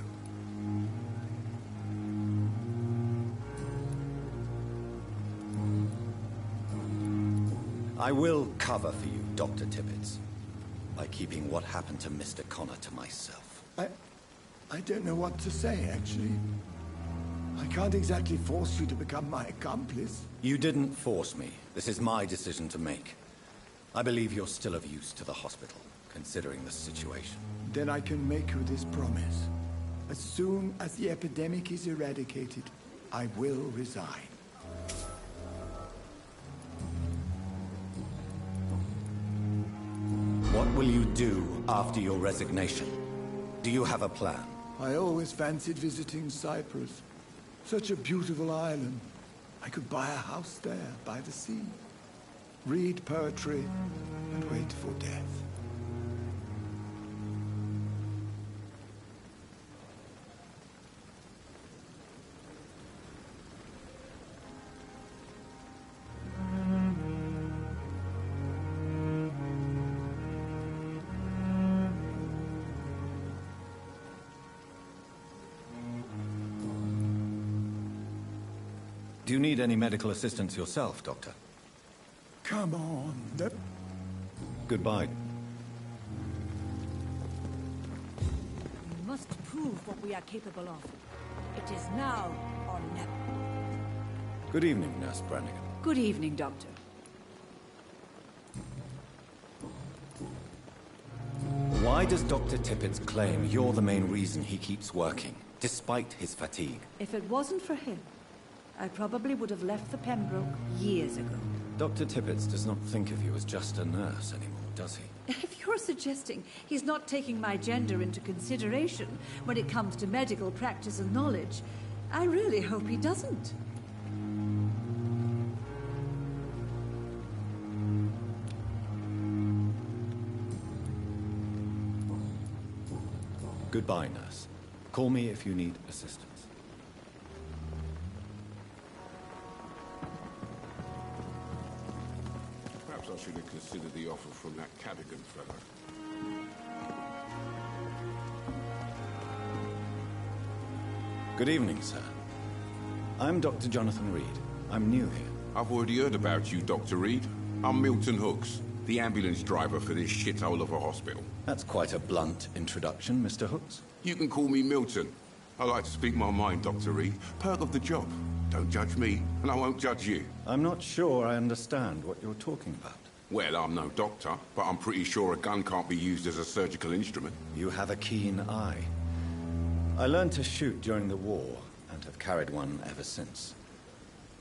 I will cover for you, Dr. Tibbets, by keeping what happened to Mr. Connor to myself. I don't know what to say, actually. I can't exactly force you to become my accomplice. You didn't force me. This is my decision to make. I believe you're still of use to the hospital, considering the situation. Then I can make you this promise. As soon as the epidemic is eradicated, I will resign. What will you do after your resignation? Do you have a plan? I always fancied visiting Cyprus. Such a beautiful island. I could buy a house there, by the sea. Read poetry and wait for death. Do you need any medical assistance yourself, Doctor? Come on. Goodbye. We must prove what we are capable of. It is now or never. Good evening, Nurse Brannigan. Good evening, Doctor. Why does Dr. Tippett claim you're the main reason he keeps working, despite his fatigue? If it wasn't for him, I probably would have left the Pembroke years ago. Dr. Tippett does not think of you as just a nurse anymore, does he? If you're suggesting he's not taking my gender into consideration when it comes to medical practice and knowledge, I really hope he doesn't. Goodbye, nurse. Call me if you need assistance. Perhaps I should have considered the offer from that Cadogan fella. Good evening, sir. I'm Dr. Jonathan Reed. I'm new here. I've already heard about you, Dr. Reed. I'm Milton Hooks, the ambulance driver for this shithole of a hospital. That's quite a blunt introduction, Mr. Hooks. You can call me Milton. I like to speak my mind, Dr. Reed. Perk of the job. Don't judge me, and I won't judge you. I'm not sure I understand what you're talking about. Well, I'm no doctor, but I'm pretty sure a gun can't be used as a surgical instrument. You have a keen eye. I learned to shoot during the war, and have carried one ever since.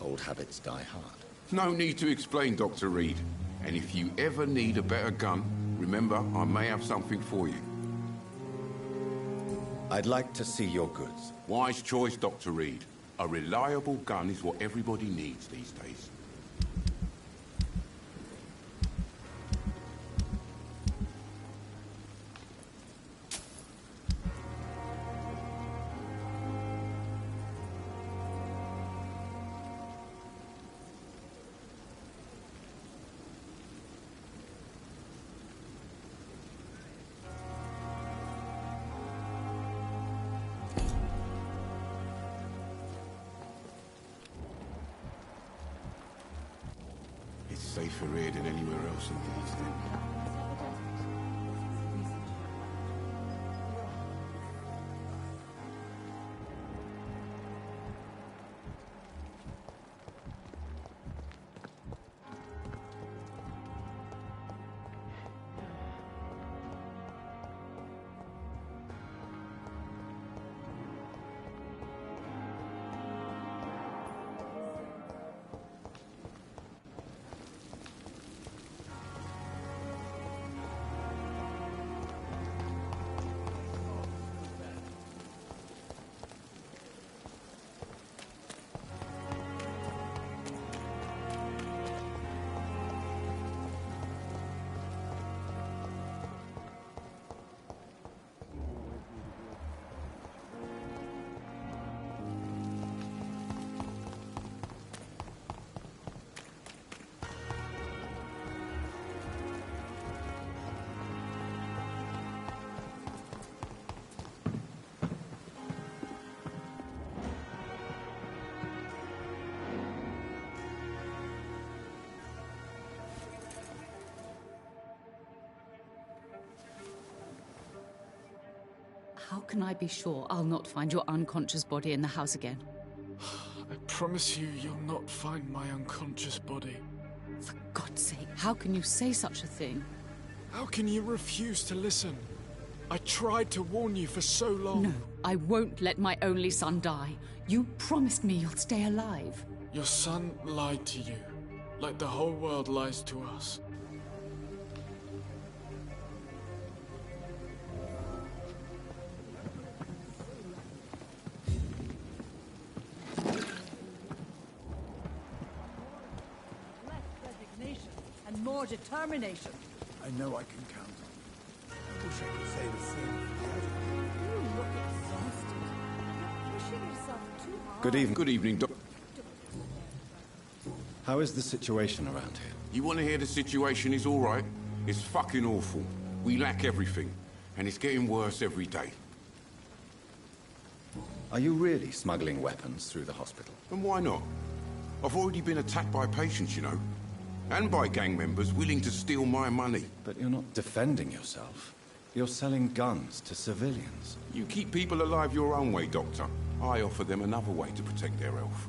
Old habits die hard. No need to explain, Dr. Reed. And if you ever need a better gun, remember, I may have something for you. I'd like to see your goods. Wise choice, Dr. Reed. A reliable gun is what everybody needs these days. Safer here than anywhere else in the East End. How can I be sure I'll not find your unconscious body in the house again? I promise you, you'll not find my unconscious body. For God's sake, how can you say such a thing? How can you refuse to listen? I tried to warn you for so long. No, I won't let my only son die. You promised me you'll stay alive. Your son lied to you, like the whole world lies to us. Less resignation and more determination. I know I can count on you. I wish I could say the same for the other. You look exhausted. You're pushing yourself too hard. Good evening. Good evening, Doc. How is the situation around here? You want to hear the situation is all right? It's fucking awful. We lack everything, and it's getting worse every day. Are you really smuggling weapons through the hospital? And why not? I've already been attacked by patients, you know. And by gang members willing to steal my money. But you're not defending yourself. You're selling guns to civilians. You keep people alive your own way, Doctor. I offer them another way to protect their health.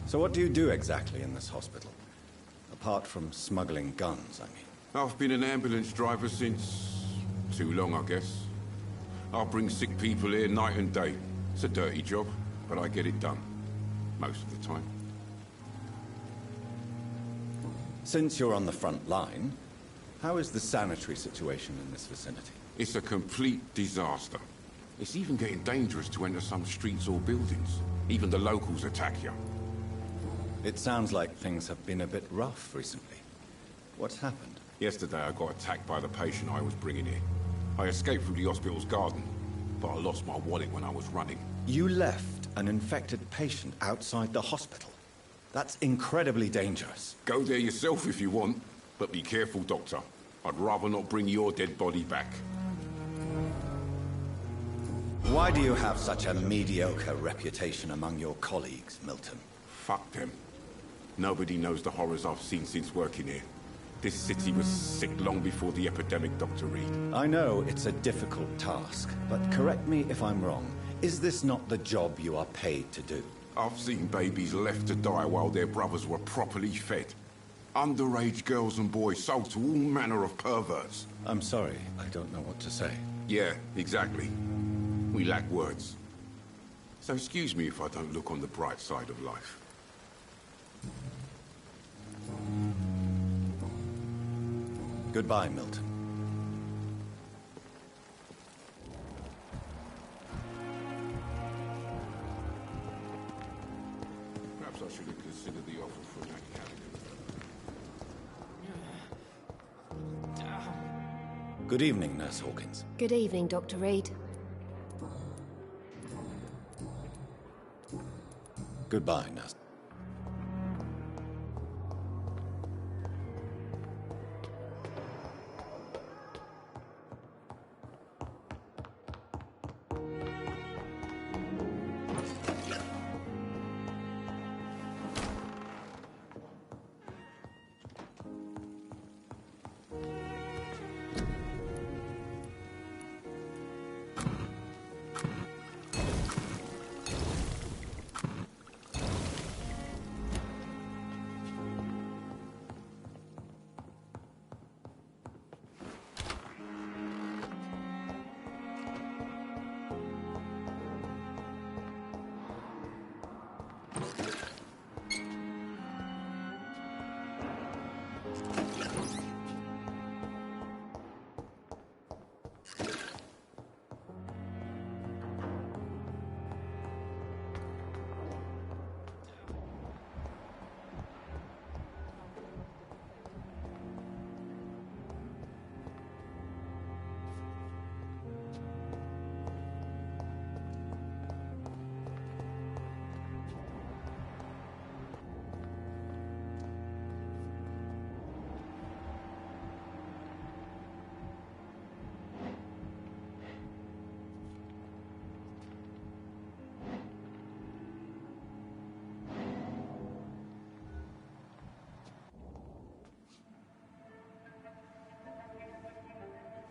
So what do you do exactly in this hospital? Apart from smuggling guns, I mean. I've been an ambulance driver since... too long, I guess. I bring sick people here night and day. It's a dirty job, but I get it done. Most of the time. Since you're on the front line, how is the sanitary situation in this vicinity? It's a complete disaster. It's even getting dangerous to enter some streets or buildings. Even the locals attack you. It sounds like things have been a bit rough recently. What's happened? Yesterday I got attacked by the patient I was bringing here. I escaped through the hospital's garden, but I lost my wallet when I was running. You left an infected patient outside the hospital? That's incredibly dangerous. Go there yourself if you want, but be careful, Doctor. I'd rather not bring your dead body back. Why do you have such a mediocre reputation among your colleagues, Milton? Fuck them. Nobody knows the horrors I've seen since working here. This city was sick long before the epidemic, Dr. Reed. I know it's a difficult task, but correct me if I'm wrong. Is this not the job you are paid to do? I've seen babies left to die while their brothers were properly fed. Underage girls and boys sold to all manner of perverts. I'm sorry, I don't know what to say. Yeah, exactly. We lack words. So excuse me if I don't look on the bright side of life. Goodbye, Milton. Perhaps I should have considered the offer from that candidate. Good evening, Nurse Hawkins. Good evening, Dr. Reed. Goodbye, Nurse.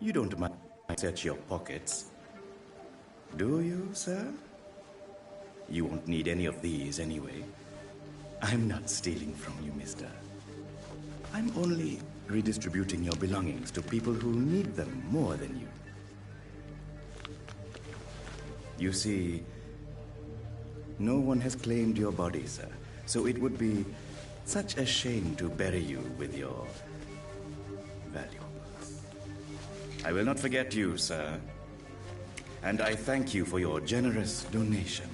You don't mind search your pockets, do you, sir? You won't need any of these anyway. I'm not stealing from you, mister. I'm only redistributing your belongings to people who need them more than you. You see, no one has claimed your body, sir, so it would be such a shame to bury you with your valuables. I will not forget you, sir, and I thank you for your generous donation.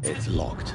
It's locked.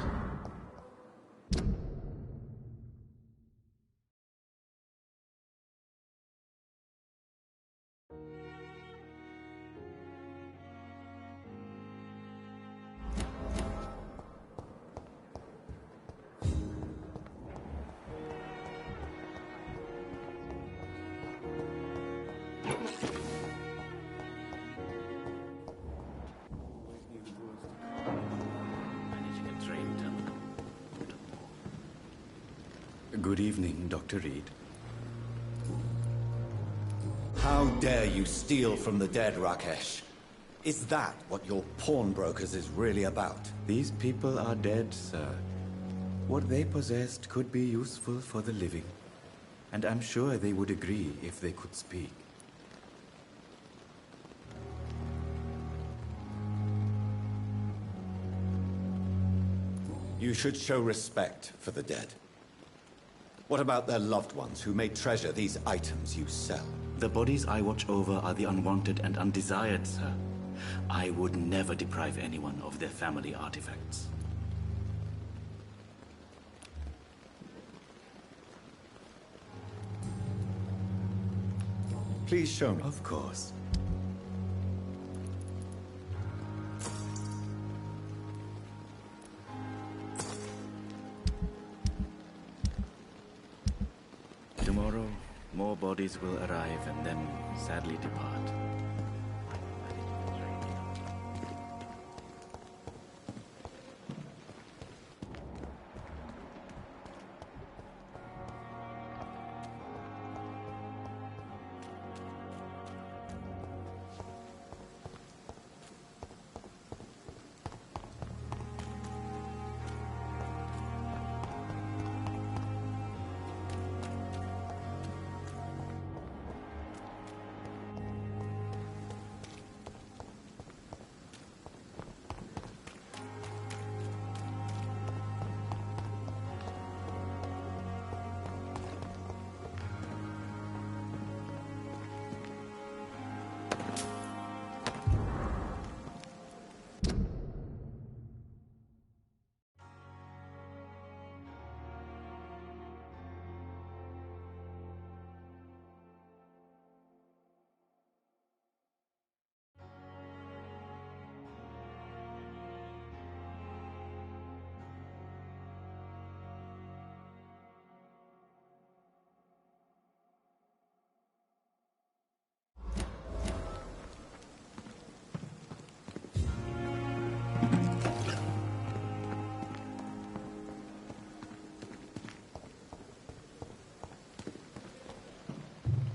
Good evening, Dr. Reed. How dare you steal from the dead, Rakesh? Is that what your pawnbrokers is really about? These people are dead, sir. What they possessed could be useful for the living, and I'm sure they would agree if they could speak. You should show respect for the dead. What about their loved ones who may treasure these items you sell? The bodies I watch over are the unwanted and undesired, sir. I would never deprive anyone of their family artifacts. Please show me. Of course. Tomorrow, more bodies will arrive and then sadly depart.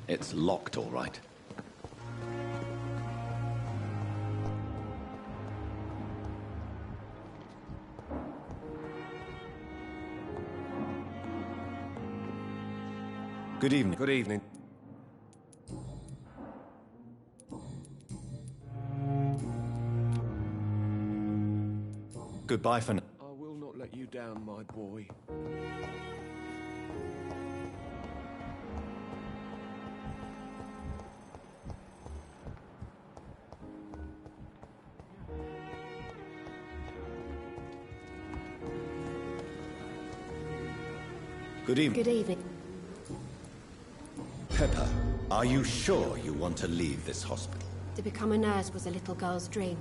It's locked, all right. Good evening. Good evening. Goodbye for now. I will not let you down, my boy. Good evening. Good evening. Pepper, are you sure you want to leave this hospital? To become a nurse was a little girl's dream.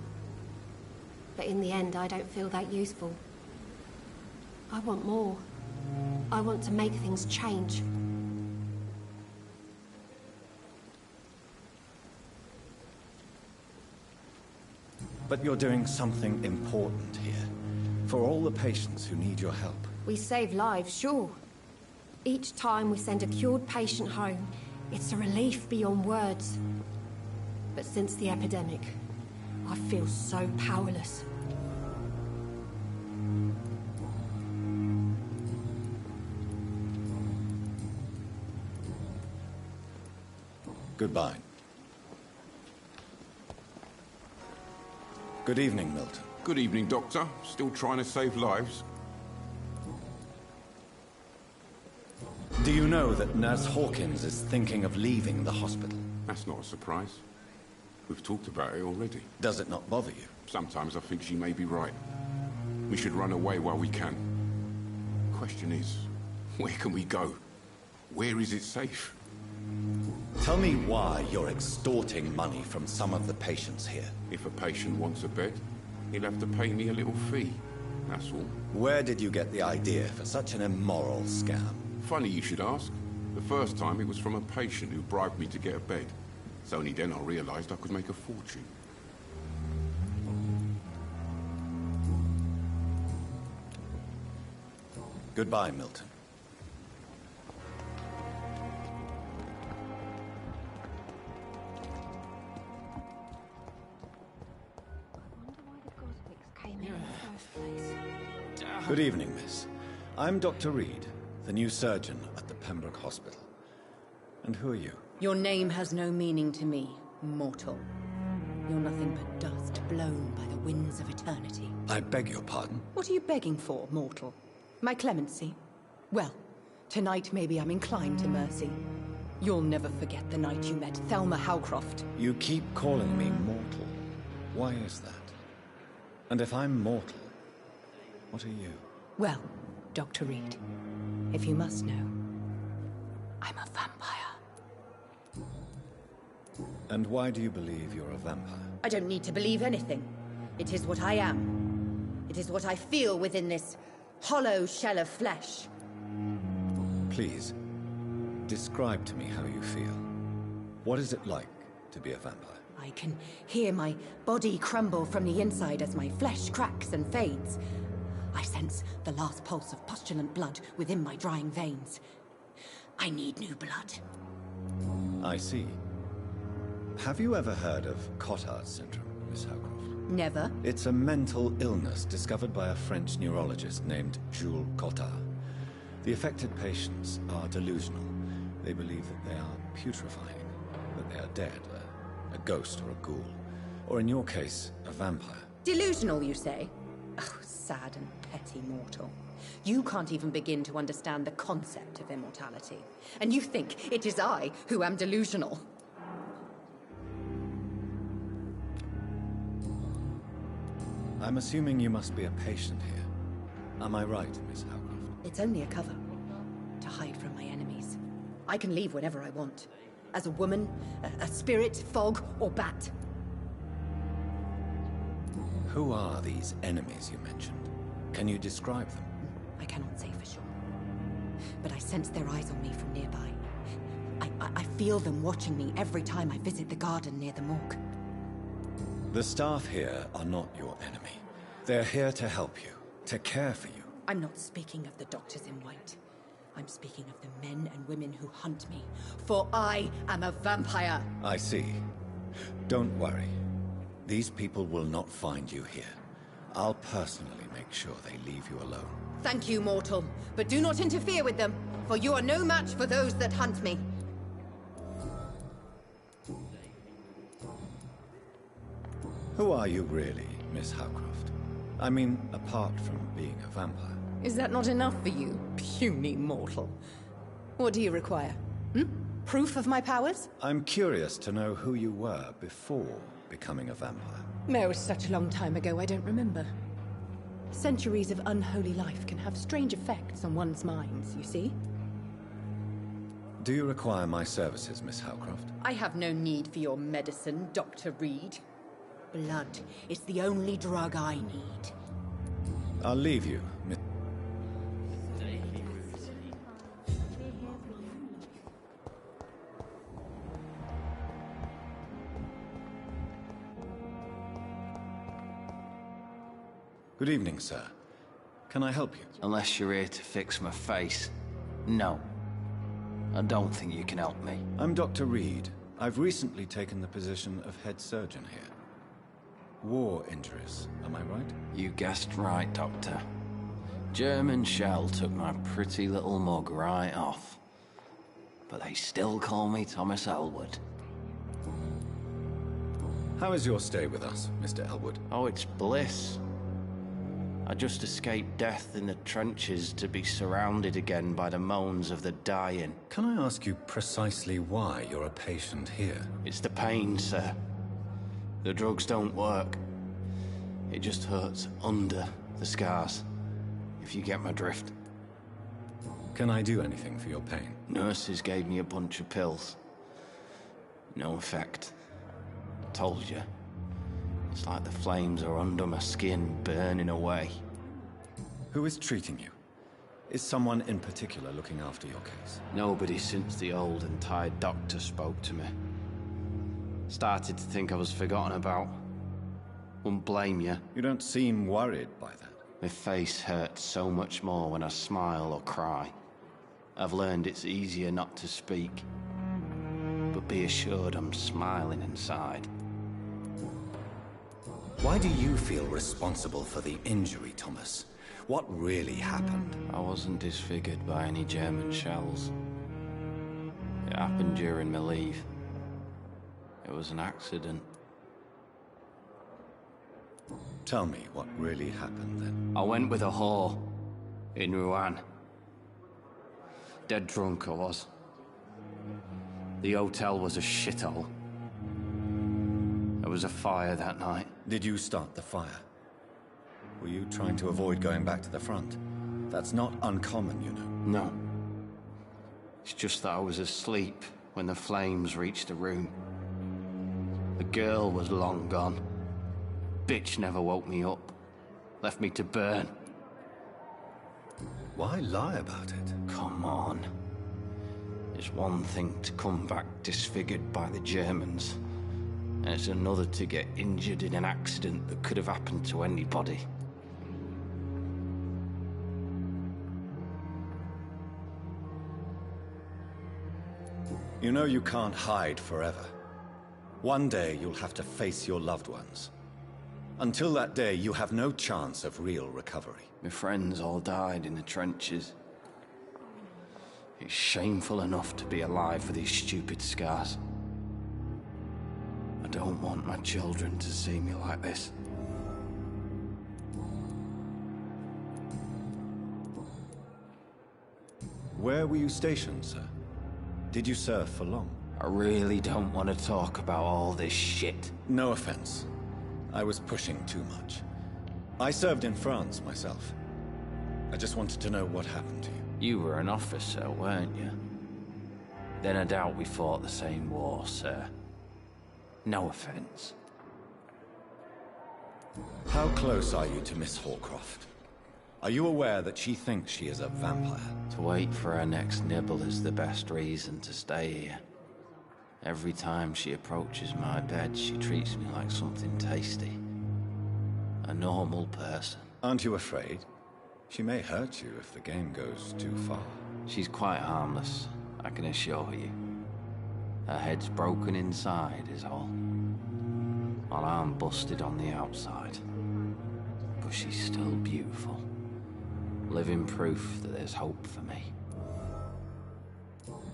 But in the end, I don't feel that useful. I want more. I want to make things change. But you're doing something important here. For all the patients who need your help. We save lives, sure. Each time we send a cured patient home, it's a relief beyond words. But since the epidemic, I feel so powerless. Goodbye. Good evening, Milton. Good evening, Doctor. Still trying to save lives? Do you know that Nurse Hawkins is thinking of leaving the hospital? That's not a surprise. We've talked about it already. Does it not bother you? Sometimes I think she may be right. We should run away while we can. Question is, where can we go? Where is it safe? Tell me why you're extorting money from some of the patients here. If a patient wants a bed, he'll have to pay me a little fee. That's all. Where did you get the idea for such an immoral scam? Funny you should ask. The first time it was from a patient who bribed me to get a bed. It's only then I realized I could make a fortune. Goodbye, Milton. Good evening, miss. I'm Dr. Reed, the new surgeon at the Pembroke Hospital. And who are you? Your name has no meaning to me, mortal. You're nothing but dust blown by the winds of eternity. I beg your pardon? What are you begging for, mortal? My clemency? Well, tonight maybe I'm inclined to mercy. You'll never forget the night you met Thelma Howcroft. You keep calling me mortal. Why is that? And if I'm mortal, what are you? Well, Dr. Reed, if you must know, I'm a vampire. And why do you believe you're a vampire? I don't need to believe anything. It is what I am. It is what I feel within this hollow shell of flesh. Please, describe to me how you feel. What is it like to be a vampire? I can hear my body crumble from the inside as my flesh cracks and fades. I sense the last pulse of postulant blood within my drying veins. I need new blood. I see. Have you ever heard of Cotard syndrome, Miss Howcroft? Never. It's a mental illness discovered by a French neurologist named Jules Cotard. The affected patients are delusional. They believe that they are putrefying, that they are dead, a ghost or a ghoul. Or in your case, a vampire. Delusional, you say? Oh, sad and petty mortal. You can't even begin to understand the concept of immortality. And you think it is I who am delusional. I'm assuming you must be a patient here. Am I right, Miss Howcroft? It's only a cover. To hide from my enemies. I can leave whenever I want. As a woman, a spirit, fog, or bat. Who are these enemies you mentioned? Can you describe them? I cannot say for sure. But I sense their eyes on me from nearby. I feel them watching me every time I visit the garden near the morgue. The staff here are not your enemy. They're here to help you, to care for you. I'm not speaking of the doctors in white. I'm speaking of the men and women who hunt me, for I am a vampire. I see. Don't worry. These people will not find you here. I'll personally make sure they leave you alone. Thank you, mortal, but do not interfere with them, for you are no match for those that hunt me. Who are you really, Miss Howcroft? I mean, apart from being a vampire. Is that not enough for you, puny mortal? What do you require? Proof of my powers? I'm curious to know who you were before becoming a vampire. It was such a long time ago, I don't remember. Centuries of unholy life can have strange effects on one's minds, you see? Do you require my services, Miss Howcroft? I have no need for your medicine, Dr. Reed. Blood is the only drug I need. I'll leave you, Miss... Good evening, sir. Can I help you? Unless you're here to fix my face. No. I don't think you can help me. I'm Dr. Reed. I've recently taken the position of head surgeon here. War injuries, am I right? You guessed right, Doctor. German shell took my pretty little mug right off. But they still call me Thomas Elwood. How is your stay with us, Mr. Elwood? Oh, it's bliss. I just escaped death in the trenches to be surrounded again by the moans of the dying. Can I ask you precisely why you're a patient here? It's the pain, sir. The drugs don't work. It just hurts under the scars, if you get my drift. Can I do anything for your pain? Nurses gave me a bunch of pills. No effect. Told you. It's like the flames are under my skin, burning away. Who is treating you? Is someone in particular looking after your case? Nobody since the old and tired doctor spoke to me. Started to think I was forgotten about. Wouldn't blame you. You don't seem worried by that. My face hurts so much more when I smile or cry. I've learned it's easier not to speak. But be assured I'm smiling inside. Why do you feel responsible for the injury, Thomas? What really happened? I wasn't disfigured by any German shells. It happened during my leave. It was an accident. Tell me what really happened then. I went with a whore in Rouen. Dead drunk I was. The hotel was a shithole. There was a fire that night. Did you start the fire? Were you trying to avoid going back to the front? That's not uncommon, you know. No. It's just that I was asleep when the flames reached the room. The girl was long gone. Bitch never woke me up. Left me to burn. Why lie about it? Come on. It's one thing to come back disfigured by the Germans, and it's another to get injured in an accident that could have happened to anybody. You know you can't hide forever. One day you'll have to face your loved ones. Until that day, you have no chance of real recovery. My friends all died in the trenches. It's shameful enough to be alive for these stupid scars. I don't want my children to see me like this. Where were you stationed, sir? Did you serve for long? I really don't want to talk about all this shit. No offense. I was pushing too much. I served in France myself. I just wanted to know what happened to you. You were an officer, weren't you? Then I doubt we fought the same war, sir. No offense. How close are you to Miss Hallcroft? Are you aware that she thinks she is a vampire? To wait for her next nibble is the best reason to stay here. Every time she approaches my bed, she treats me like something tasty. A normal person. Aren't you afraid? She may hurt you if the game goes too far. She's quite harmless, I can assure you. Her head's broken inside is all. While I'm busted on the outside. But she's still beautiful. Living proof that there's hope for me.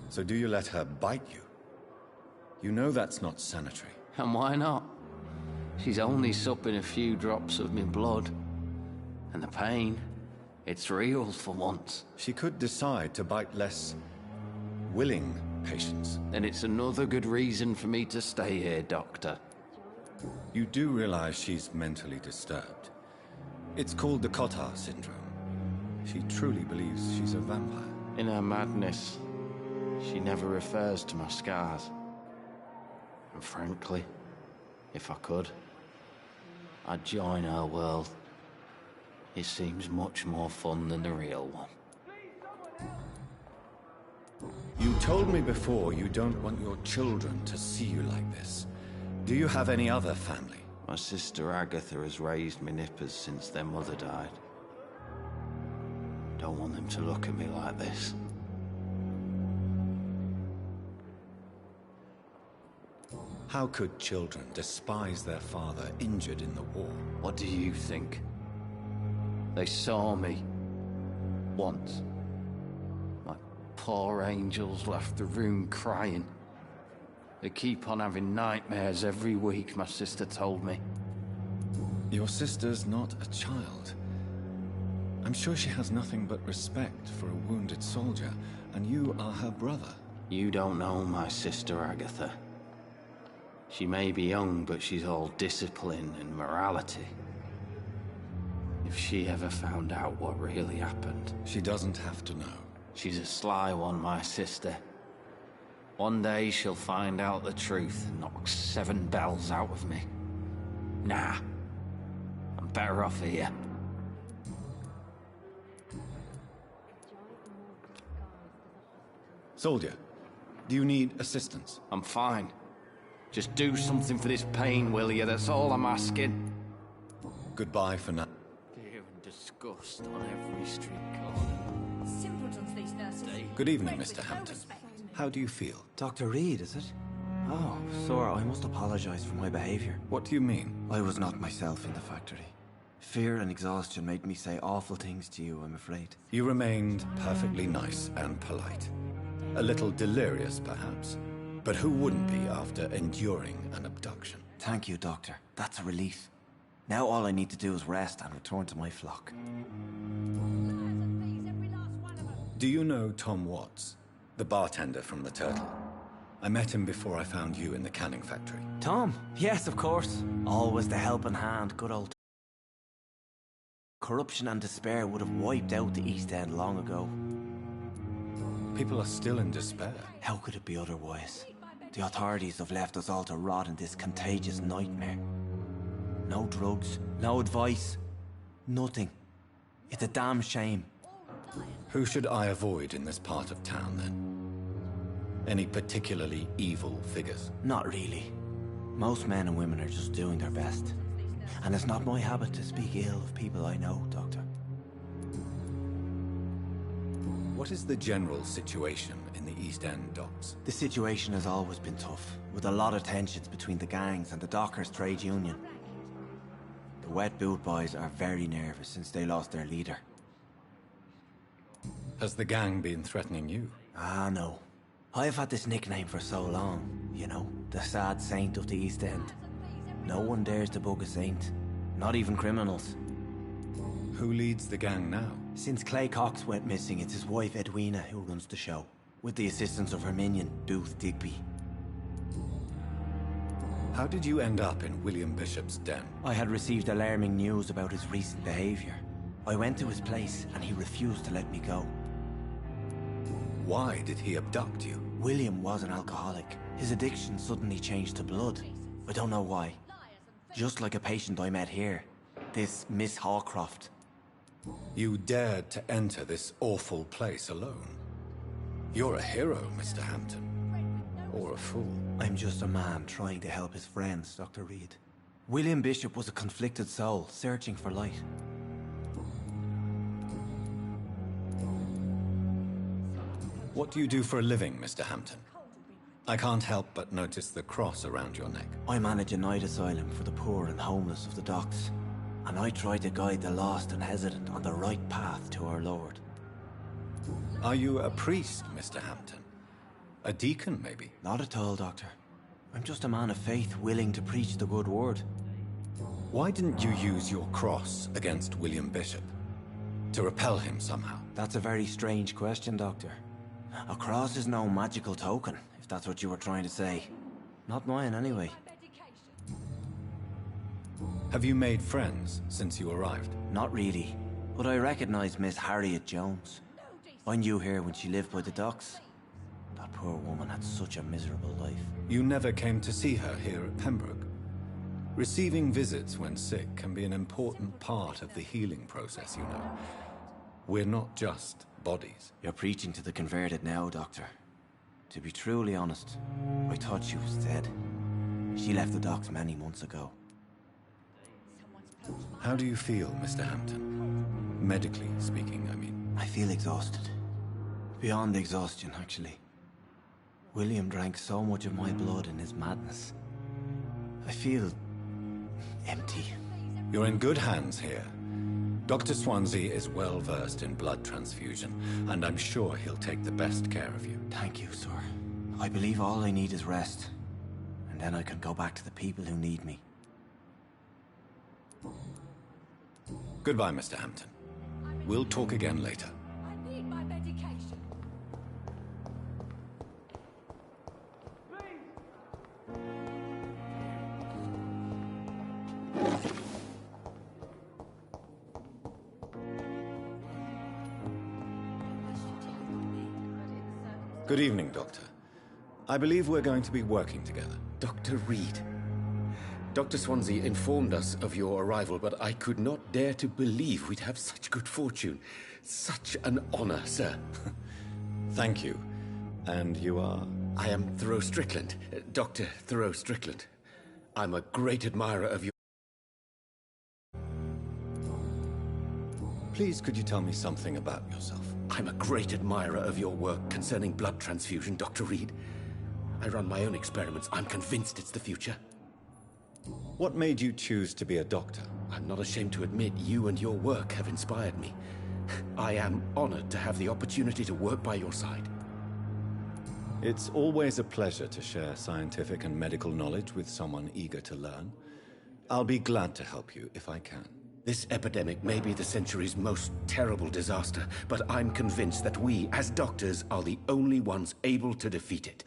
So do you let her bite you? You know that's not sanitary. And why not? She's only supping a few drops of my blood. And the pain, it's real for once. She could decide to bite less willing patients. Then it's another good reason for me to stay here, Doctor. You do realize she's mentally disturbed. It's called the Cotard syndrome. She truly believes she's a vampire. In her madness, she never refers to my scars. And frankly, if I could, I'd join her world. It seems much more fun than the real one. You told me before you don't want your children to see you like this. Do you have any other family? My sister Agatha has raised my nippers since their mother died. Don't want them to look at me like this. How could children despise their father injured in the war? What do you think? They saw me. Once. My poor angels left the room crying. They keep on having nightmares every week, my sister told me. Your sister's not a child. I'm sure she has nothing but respect for a wounded soldier, and you are her brother. You don't know my sister, Agatha. She may be young, but she's all discipline and morality. If she ever found out what really happened... She doesn't have to know. She's a sly one, my sister. One day she'll find out the truth and knock 7 bells out of me. Nah. I'm better off here. Soldier, do you need assistance? I'm fine. Just do something for this pain, will you? That's all I'm asking. Goodbye for now. Fear and disgust on every street corner. Simpletons, these nurses. Good evening, Mr. Hampton. How do you feel? Dr. Reed, is it? Oh, sir, I must apologize for my behavior. What do you mean? I was not myself in the factory. Fear and exhaustion made me say awful things to you, I'm afraid. You remained perfectly nice and polite. A little delirious, perhaps. But who wouldn't be after enduring an abduction? Thank you, Doctor. That's a relief. Now all I need to do is rest and return to my flock. Do you know Tom Watts, the bartender from the Turtle? I met him before I found you in the canning factory. Tom? Yes, of course. Always the helping hand, good old... Corruption and despair would have wiped out the East End long ago. People are still in despair. How could it be otherwise? The authorities have left us all to rot in this contagious nightmare. No drugs, no advice, nothing. It's a damn shame. Who should I avoid in this part of town, then? Any particularly evil figures? Not really. Most men and women are just doing their best. And it's not my habit to speak ill of people I know, Doctor. What is the general situation in the East End docks? The situation has always been tough, with a lot of tensions between the gangs and the dockers' trade union. The wet boot boys are very nervous since they lost their leader. Has the gang been threatening you? Ah, no. I've had this nickname for so long, you know, the sad saint of the East End. No one dares to bug a saint, not even criminals. Who leads the gang now? Since Clay Cox went missing, it's his wife Edwina who runs the show, with the assistance of her minion, Booth Digby. How did you end up in William Bishop's den? I had received alarming news about his recent behavior. I went to his place and he refused to let me go. Why did he abduct you? William was an alcoholic. His addiction suddenly changed to blood. I don't know why. Just like a patient I met here, this Miss Hawcroft. You dared to enter this awful place alone. You're a hero, Mr. Hampton. Or a fool. I'm just a man trying to help his friends, Dr. Reed. William Bishop was a conflicted soul, searching for light. What do you do for a living, Mr. Hampton? I can't help but notice the cross around your neck. I manage a night asylum for the poor and homeless of the docks. And I try to guide the lost and hesitant on the right path to our Lord. Are you a priest, Mr. Hampton? A deacon, maybe? Not at all, Doctor. I'm just a man of faith willing to preach the good word. Why didn't you use your cross against William Bishop? To repel him somehow? That's a very strange question, Doctor. A cross is no magical token, if that's what you were trying to say. Not mine, anyway. Have you made friends since you arrived? Not really, but I recognize Miss Harriet Jones. I knew her when she lived by the docks. That poor woman had such a miserable life. You never came to see her here at Pembroke? Receiving visits when sick can be an important part of the healing process, you know. We're not just bodies. You're preaching to the converted now, Doctor. To be truly honest, I thought she was dead. She left the docks many months ago. How do you feel, Mr. Hampton? Medically speaking, I mean. I feel exhausted. Beyond exhaustion, actually. William drank so much of my blood in his madness. I feel empty. You're in good hands here. Dr. Swansea is well versed in blood transfusion, and I'm sure he'll take the best care of you. Thank you, sir. I believe all I need is rest. And then I can go back to the people who need me. Goodbye, Mr. Hampton. We'll talk again later. I need my medication. Good evening, Doctor. I believe we're going to be working together. Dr. Reed. Dr. Swansea informed us of your arrival, but I could not dare to believe we'd have such good fortune. Such an honor, sir. Thank you. And you are? I am Thoreau Strickland, Dr. Thoreau Strickland. I'm a great admirer of your... Please, could you tell me something about yourself? I'm a great admirer of your work concerning blood transfusion, Dr. Reed. I run my own experiments. I'm convinced it's the future. What made you choose to be a doctor? I'm not ashamed to admit you and your work have inspired me. I am honored to have the opportunity to work by your side. It's always a pleasure to share scientific and medical knowledge with someone eager to learn. I'll be glad to help you if I can. This epidemic may be the century's most terrible disaster, but I'm convinced that we, as doctors, are the only ones able to defeat it.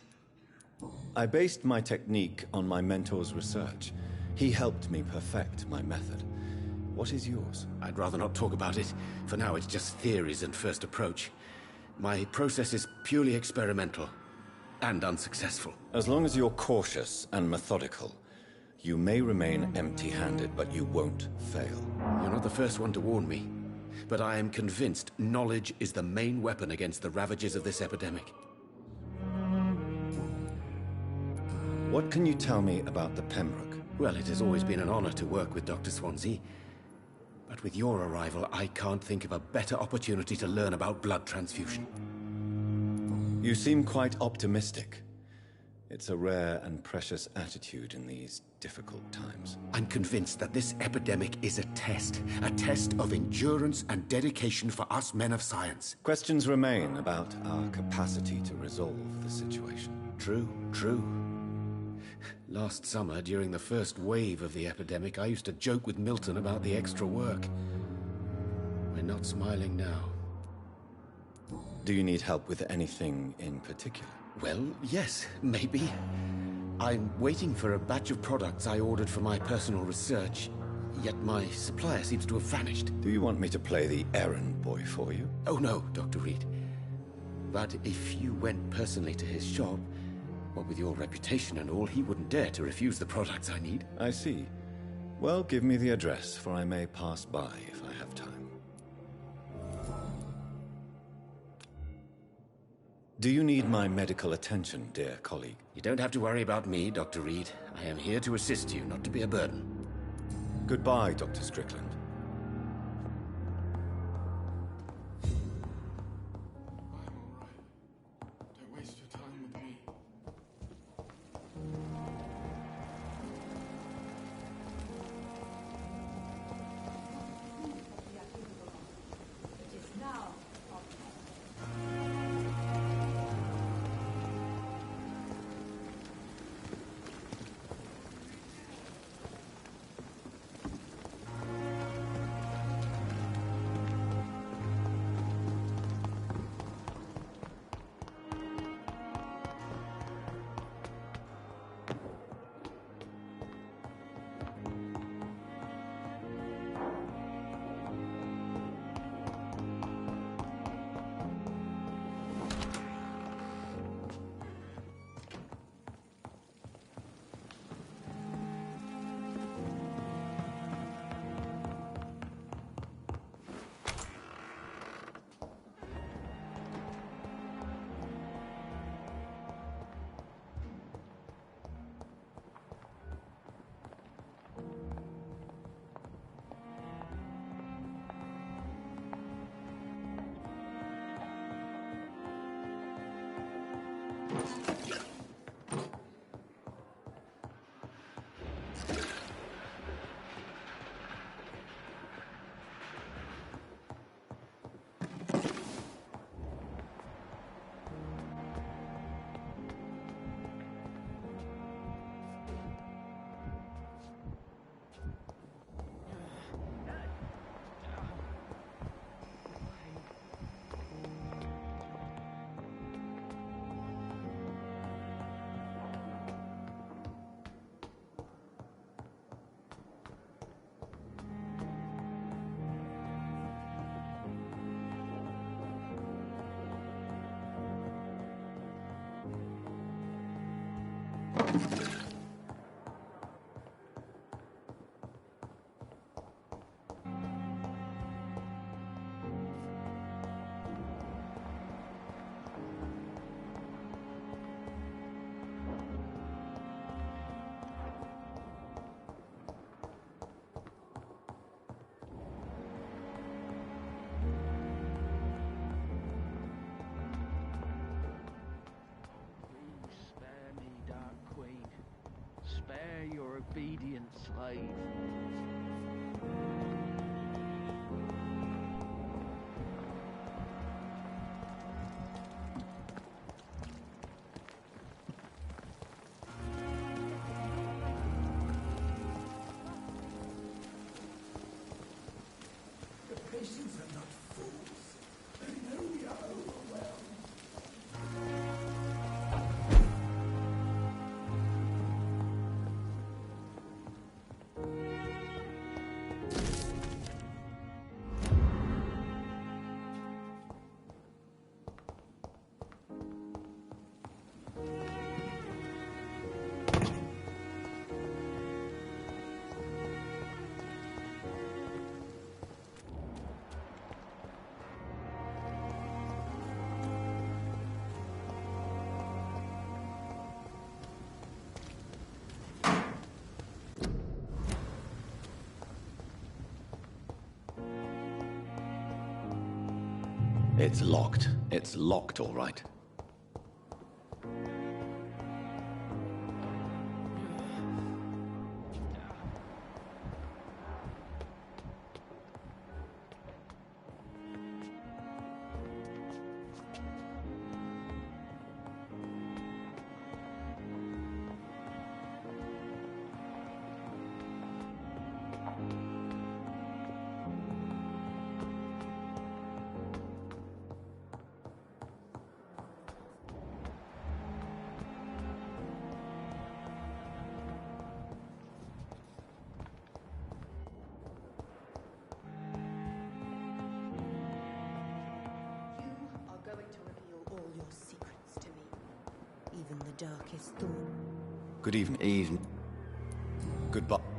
I based my technique on my mentor's research. He helped me perfect my method. What is yours? I'd rather not talk about it. For now, it's just theories and first approach. My process is purely experimental and unsuccessful. As long as you're cautious and methodical, you may remain empty-handed, but you won't fail. You're not the first one to warn me, but I am convinced knowledge is the main weapon against the ravages of this epidemic. What can you tell me about the Pembroke? Well, it has always been an honor to work with Dr. Swansea. But with your arrival, I can't think of a better opportunity to learn about blood transfusion. You seem quite optimistic. It's a rare and precious attitude in these difficult times. I'm convinced that this epidemic is a test of endurance and dedication for us men of science. Questions remain about our capacity to resolve the situation. True, true. Last summer, during the first wave of the epidemic, I used to joke with Milton about the extra work. We're not smiling now. Do you need help with anything in particular? Well, yes, maybe. I'm waiting for a batch of products I ordered for my personal research, yet my supplier seems to have vanished. Do you want me to play the errand boy for you? Oh no, Dr. Reed. But if you went personally to his shop, what with your reputation and all, he wouldn't dare to refuse the products I need. I see. Well, give me the address, for I may pass by if I have time. Do you need my medical attention, dear colleague? You don't have to worry about me, Dr. Reed. I am here to assist you, not to be a burden. Goodbye, Dr. Strickland. Don't waste your time with me. It is now. Spare your obedient slave. The patients are not fools. They know we are overwhelmed. It's locked. It's locked, all right. Even the darkest thought. Good evening. Goodbye.